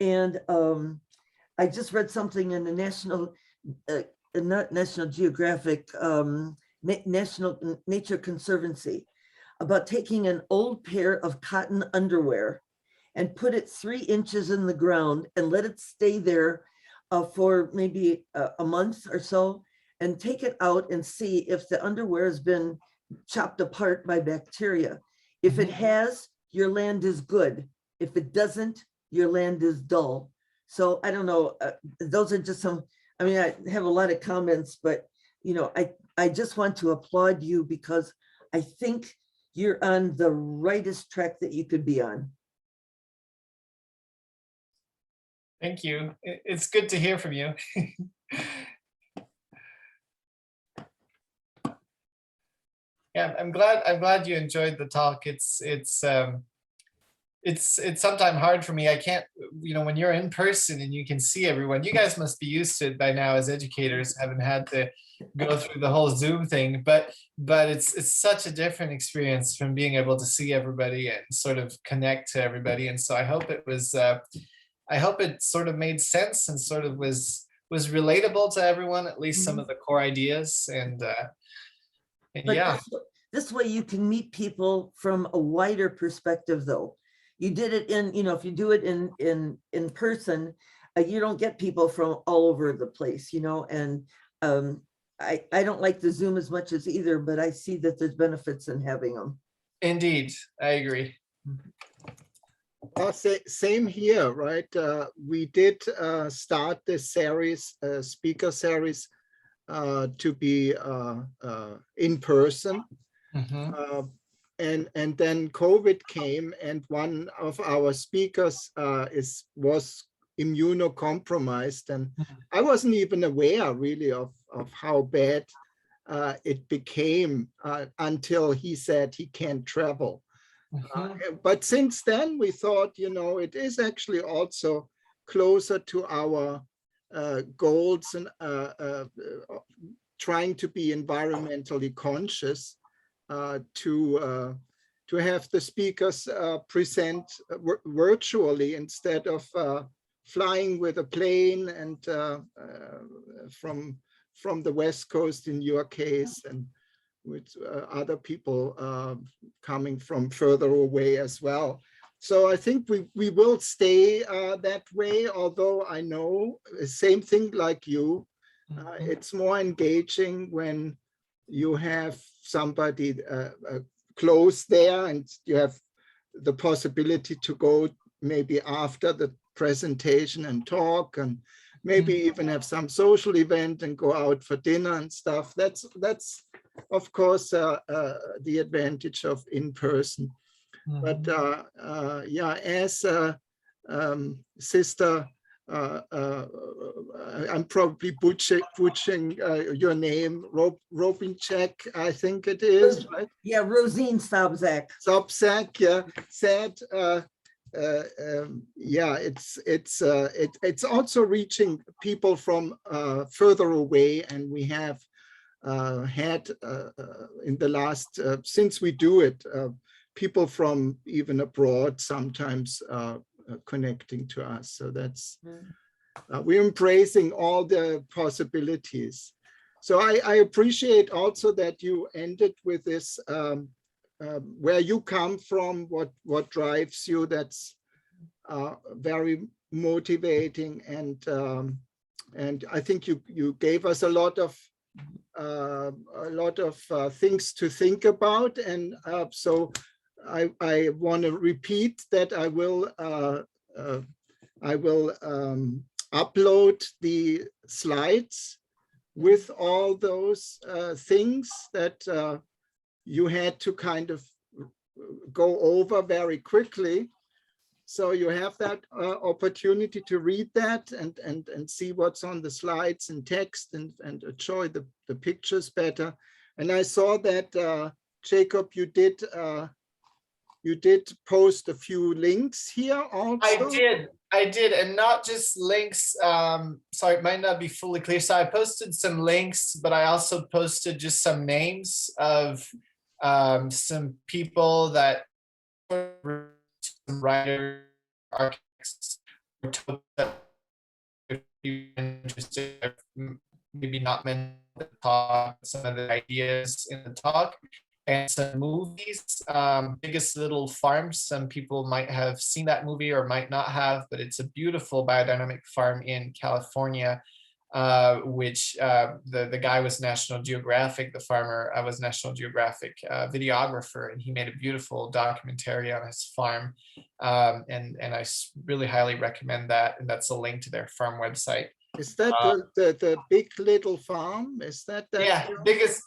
And I just read something in the not National Geographic, National Nature Conservancy, about taking an old pair of cotton underwear and put it 3 inches in the ground and let it stay there for maybe a month or so, and take it out and see if the underwear has been chopped apart by bacteria. If it has, your land is good. If it doesn't, your land is dull. So I don't know, those are just some, I mean, I have a lot of comments, but you know, I just want to applaud you, because I think you're on the rightest track that you could be on. Thank you. It's good to hear from you. Yeah, I'm glad you enjoyed the talk. It's sometimes hard for me. I can't, you know, when you're in person and you can see everyone, you guys must be used to it by now as educators, haven't had to go through the whole Zoom thing, but it's such a different experience from being able to see everybody and sort of connect to everybody. And so I hope it was, I hope it sort of made sense and sort of was relatable to everyone, at least some of the core ideas. And yeah. This way you can meet people from a wider perspective, though. You did it in, you know, if you do it in person, you don't get people from all over the place, you know. And I don't like the Zoom as much as either, but I see that there's benefits in having them. Indeed, I agree. Same here, right? We did start this series, speaker series, to be in person. And then COVID came, and one of our speakers was immunocompromised, and I wasn't even aware really of how bad it became until he said he can't travel. But since then, we thought, you know, it is actually also closer to our goals and trying to be environmentally conscious to have the speakers present virtually instead of flying with a plane and from the West Coast in your case, and with other people coming from further away as well. So I think we will stay that way, although I know same thing like you, it's more engaging when you have somebody close there and you have the possibility to go maybe after the presentation and talk, and maybe even have some social event and go out for dinner and stuff. That's of course the advantage of in person. But yeah, as Sister, I'm probably butchering your name, Robinchek, I think it is, right? Yeah, Rosine Sobczak. Sobczak, yeah, said, yeah, it's also reaching people from further away, and we have had in the last, since we do it, people from even abroad sometimes connecting to us. So that's, we're embracing all the possibilities. So I appreciate also that you ended with this, where you come from, what drives you. That's very motivating, and I think you gave us a lot of things to think about, and so I want to repeat that I will upload the slides with all those things that you had to kind of go over very quickly. So you have that opportunity to read that and see what's on the slides in text and enjoy the pictures better. And I saw that, Jacob, you did post a few links here also. I did, and not just links. Sorry, it might not be fully clear. So I posted some links, but I also posted just some names of some people that writers, architects, interested, maybe not meant to talk, some of the ideas in the talk, and some movies. Biggest Little Farm, some people might have seen that movie or might not have, but it's a beautiful biodynamic farm in California, which the guy was National Geographic, the farmer was National Geographic videographer, and he made a beautiful documentary on his farm, and I really highly recommend that, and that's a link to their farm website. Is that the Big Little Farm? Is that yeah, biggest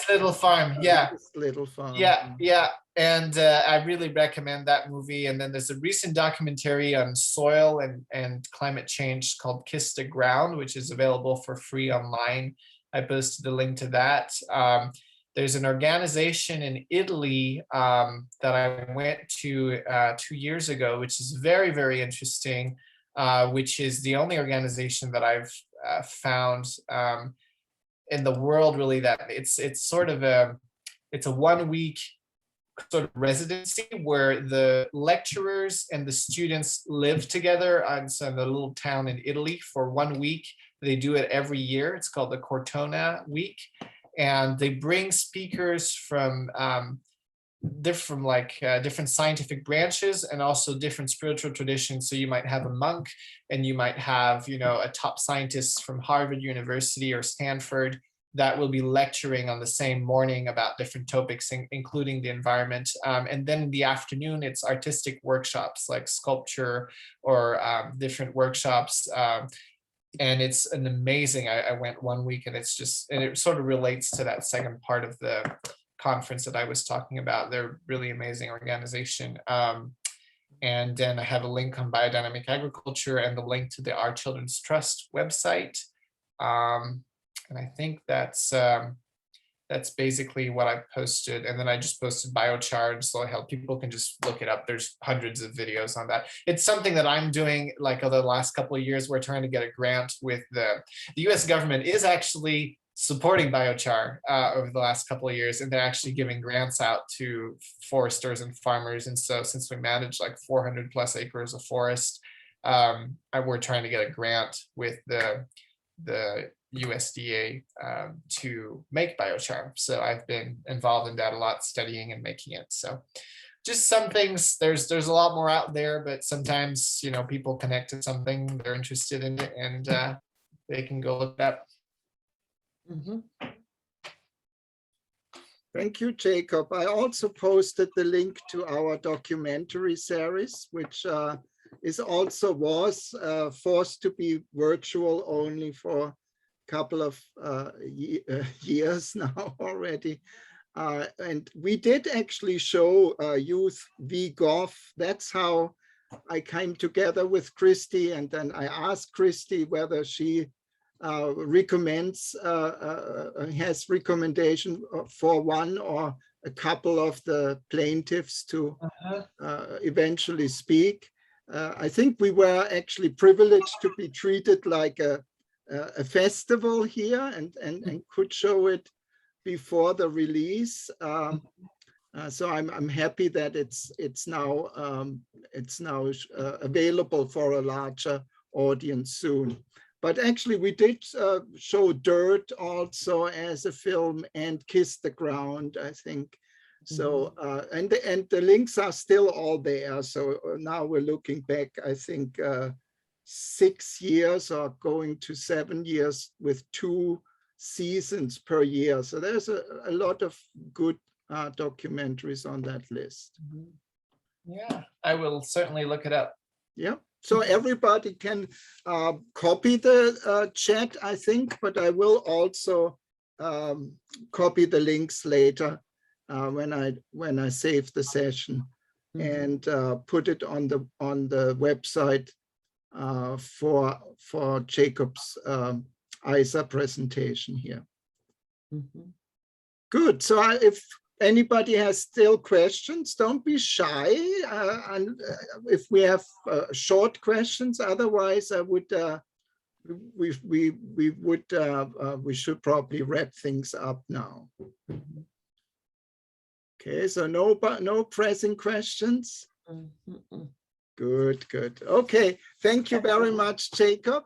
Little Farm, yeah. Biggest Little Farm. Yeah, and I really recommend that movie. And then there's a recent documentary on soil and climate change called Kiss the Ground, which is available for free online. I posted the link to that. There's an organization in Italy that I went to 2 years ago, which is very, very interesting, which is the only organization that I've found in the world, really, that it's sort of it's a 1 week sort of residency where the lecturers and the students live together on some little town in Italy for 1 week. They do it every year. It's called the Cortona Week, and they bring speakers from different scientific branches and also different spiritual traditions. So you might have a monk, and you might have, you know, a top scientist from Harvard University or Stanford that will be lecturing on the same morning about different topics, including the environment. And then in the afternoon, it's artistic workshops like sculpture or different workshops. And it's an amazing, I went 1 week, and it's just, and it sort of relates to that second part of the conference that I was talking about. They're really amazing organization. And then I have a link on biodynamic agriculture and the link to the Our Children's Trust website. And I think that's that's basically what I posted. And then I just posted biochar, so I help people can just look it up. There's hundreds of videos on that. It's something that I'm doing like over the last couple of years. We're trying to get a grant with the US government is actually supporting biochar over the last couple of years, and they're actually giving grants out to foresters and farmers. And so since we manage like 400 plus acres of forest, we're trying to get a grant with the USDA to make biochar. So I've been involved in that a lot, studying and making it. So just some things, there's a lot more out there, but sometimes, you know, people connect to something, they're interested in it, and they can go look it up. Thank you, Jacob. I also posted the link to our documentary series, which was forced to be virtual only for couple of years now already. And we did actually show Youth v. Gov. That's how I came together with Christy, and then I asked Christy whether she recommends, has recommendation for one or a couple of the plaintiffs to eventually speak. I think we were actually privileged to be treated like a festival here and could show it before the release. So I'm happy that it's now available for a larger audience soon. But actually we did show Dirt also as a film, and Kiss the Ground, I think. So and the links are still all there. So now we're looking back, I think 6 years or going to 7 years with 2 seasons per year. So there's a lot of good documentaries on that list. Yeah, I will certainly look it up. Yeah, so everybody can copy the chat, I think, but I will also copy the links later when I save the session and put it on the website for Jacob's Issa presentation here. Good. So if anybody has still questions, don't be shy. And if we have short questions, otherwise I would we should probably wrap things up now. Okay, so no pressing questions. Good, good. Okay, thank you very much, Jacob.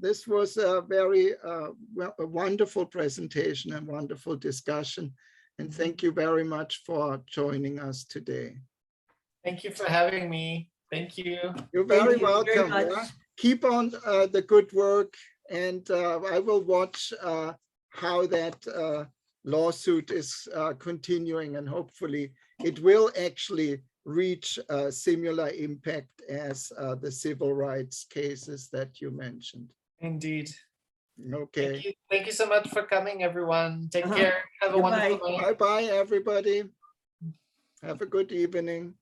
This was a very a wonderful presentation and wonderful discussion. And thank you very much for joining us today. Thank you for having me. Thank you. You're very welcome. Yeah. Keep on the good work, and I will watch how that lawsuit is continuing, and hopefully it will actually reach a similar impact as the civil rights cases that you mentioned. Indeed. Okay. Thank you so much for coming, everyone. Take care. Have a wonderful night. Bye-bye, everybody. Have a good evening.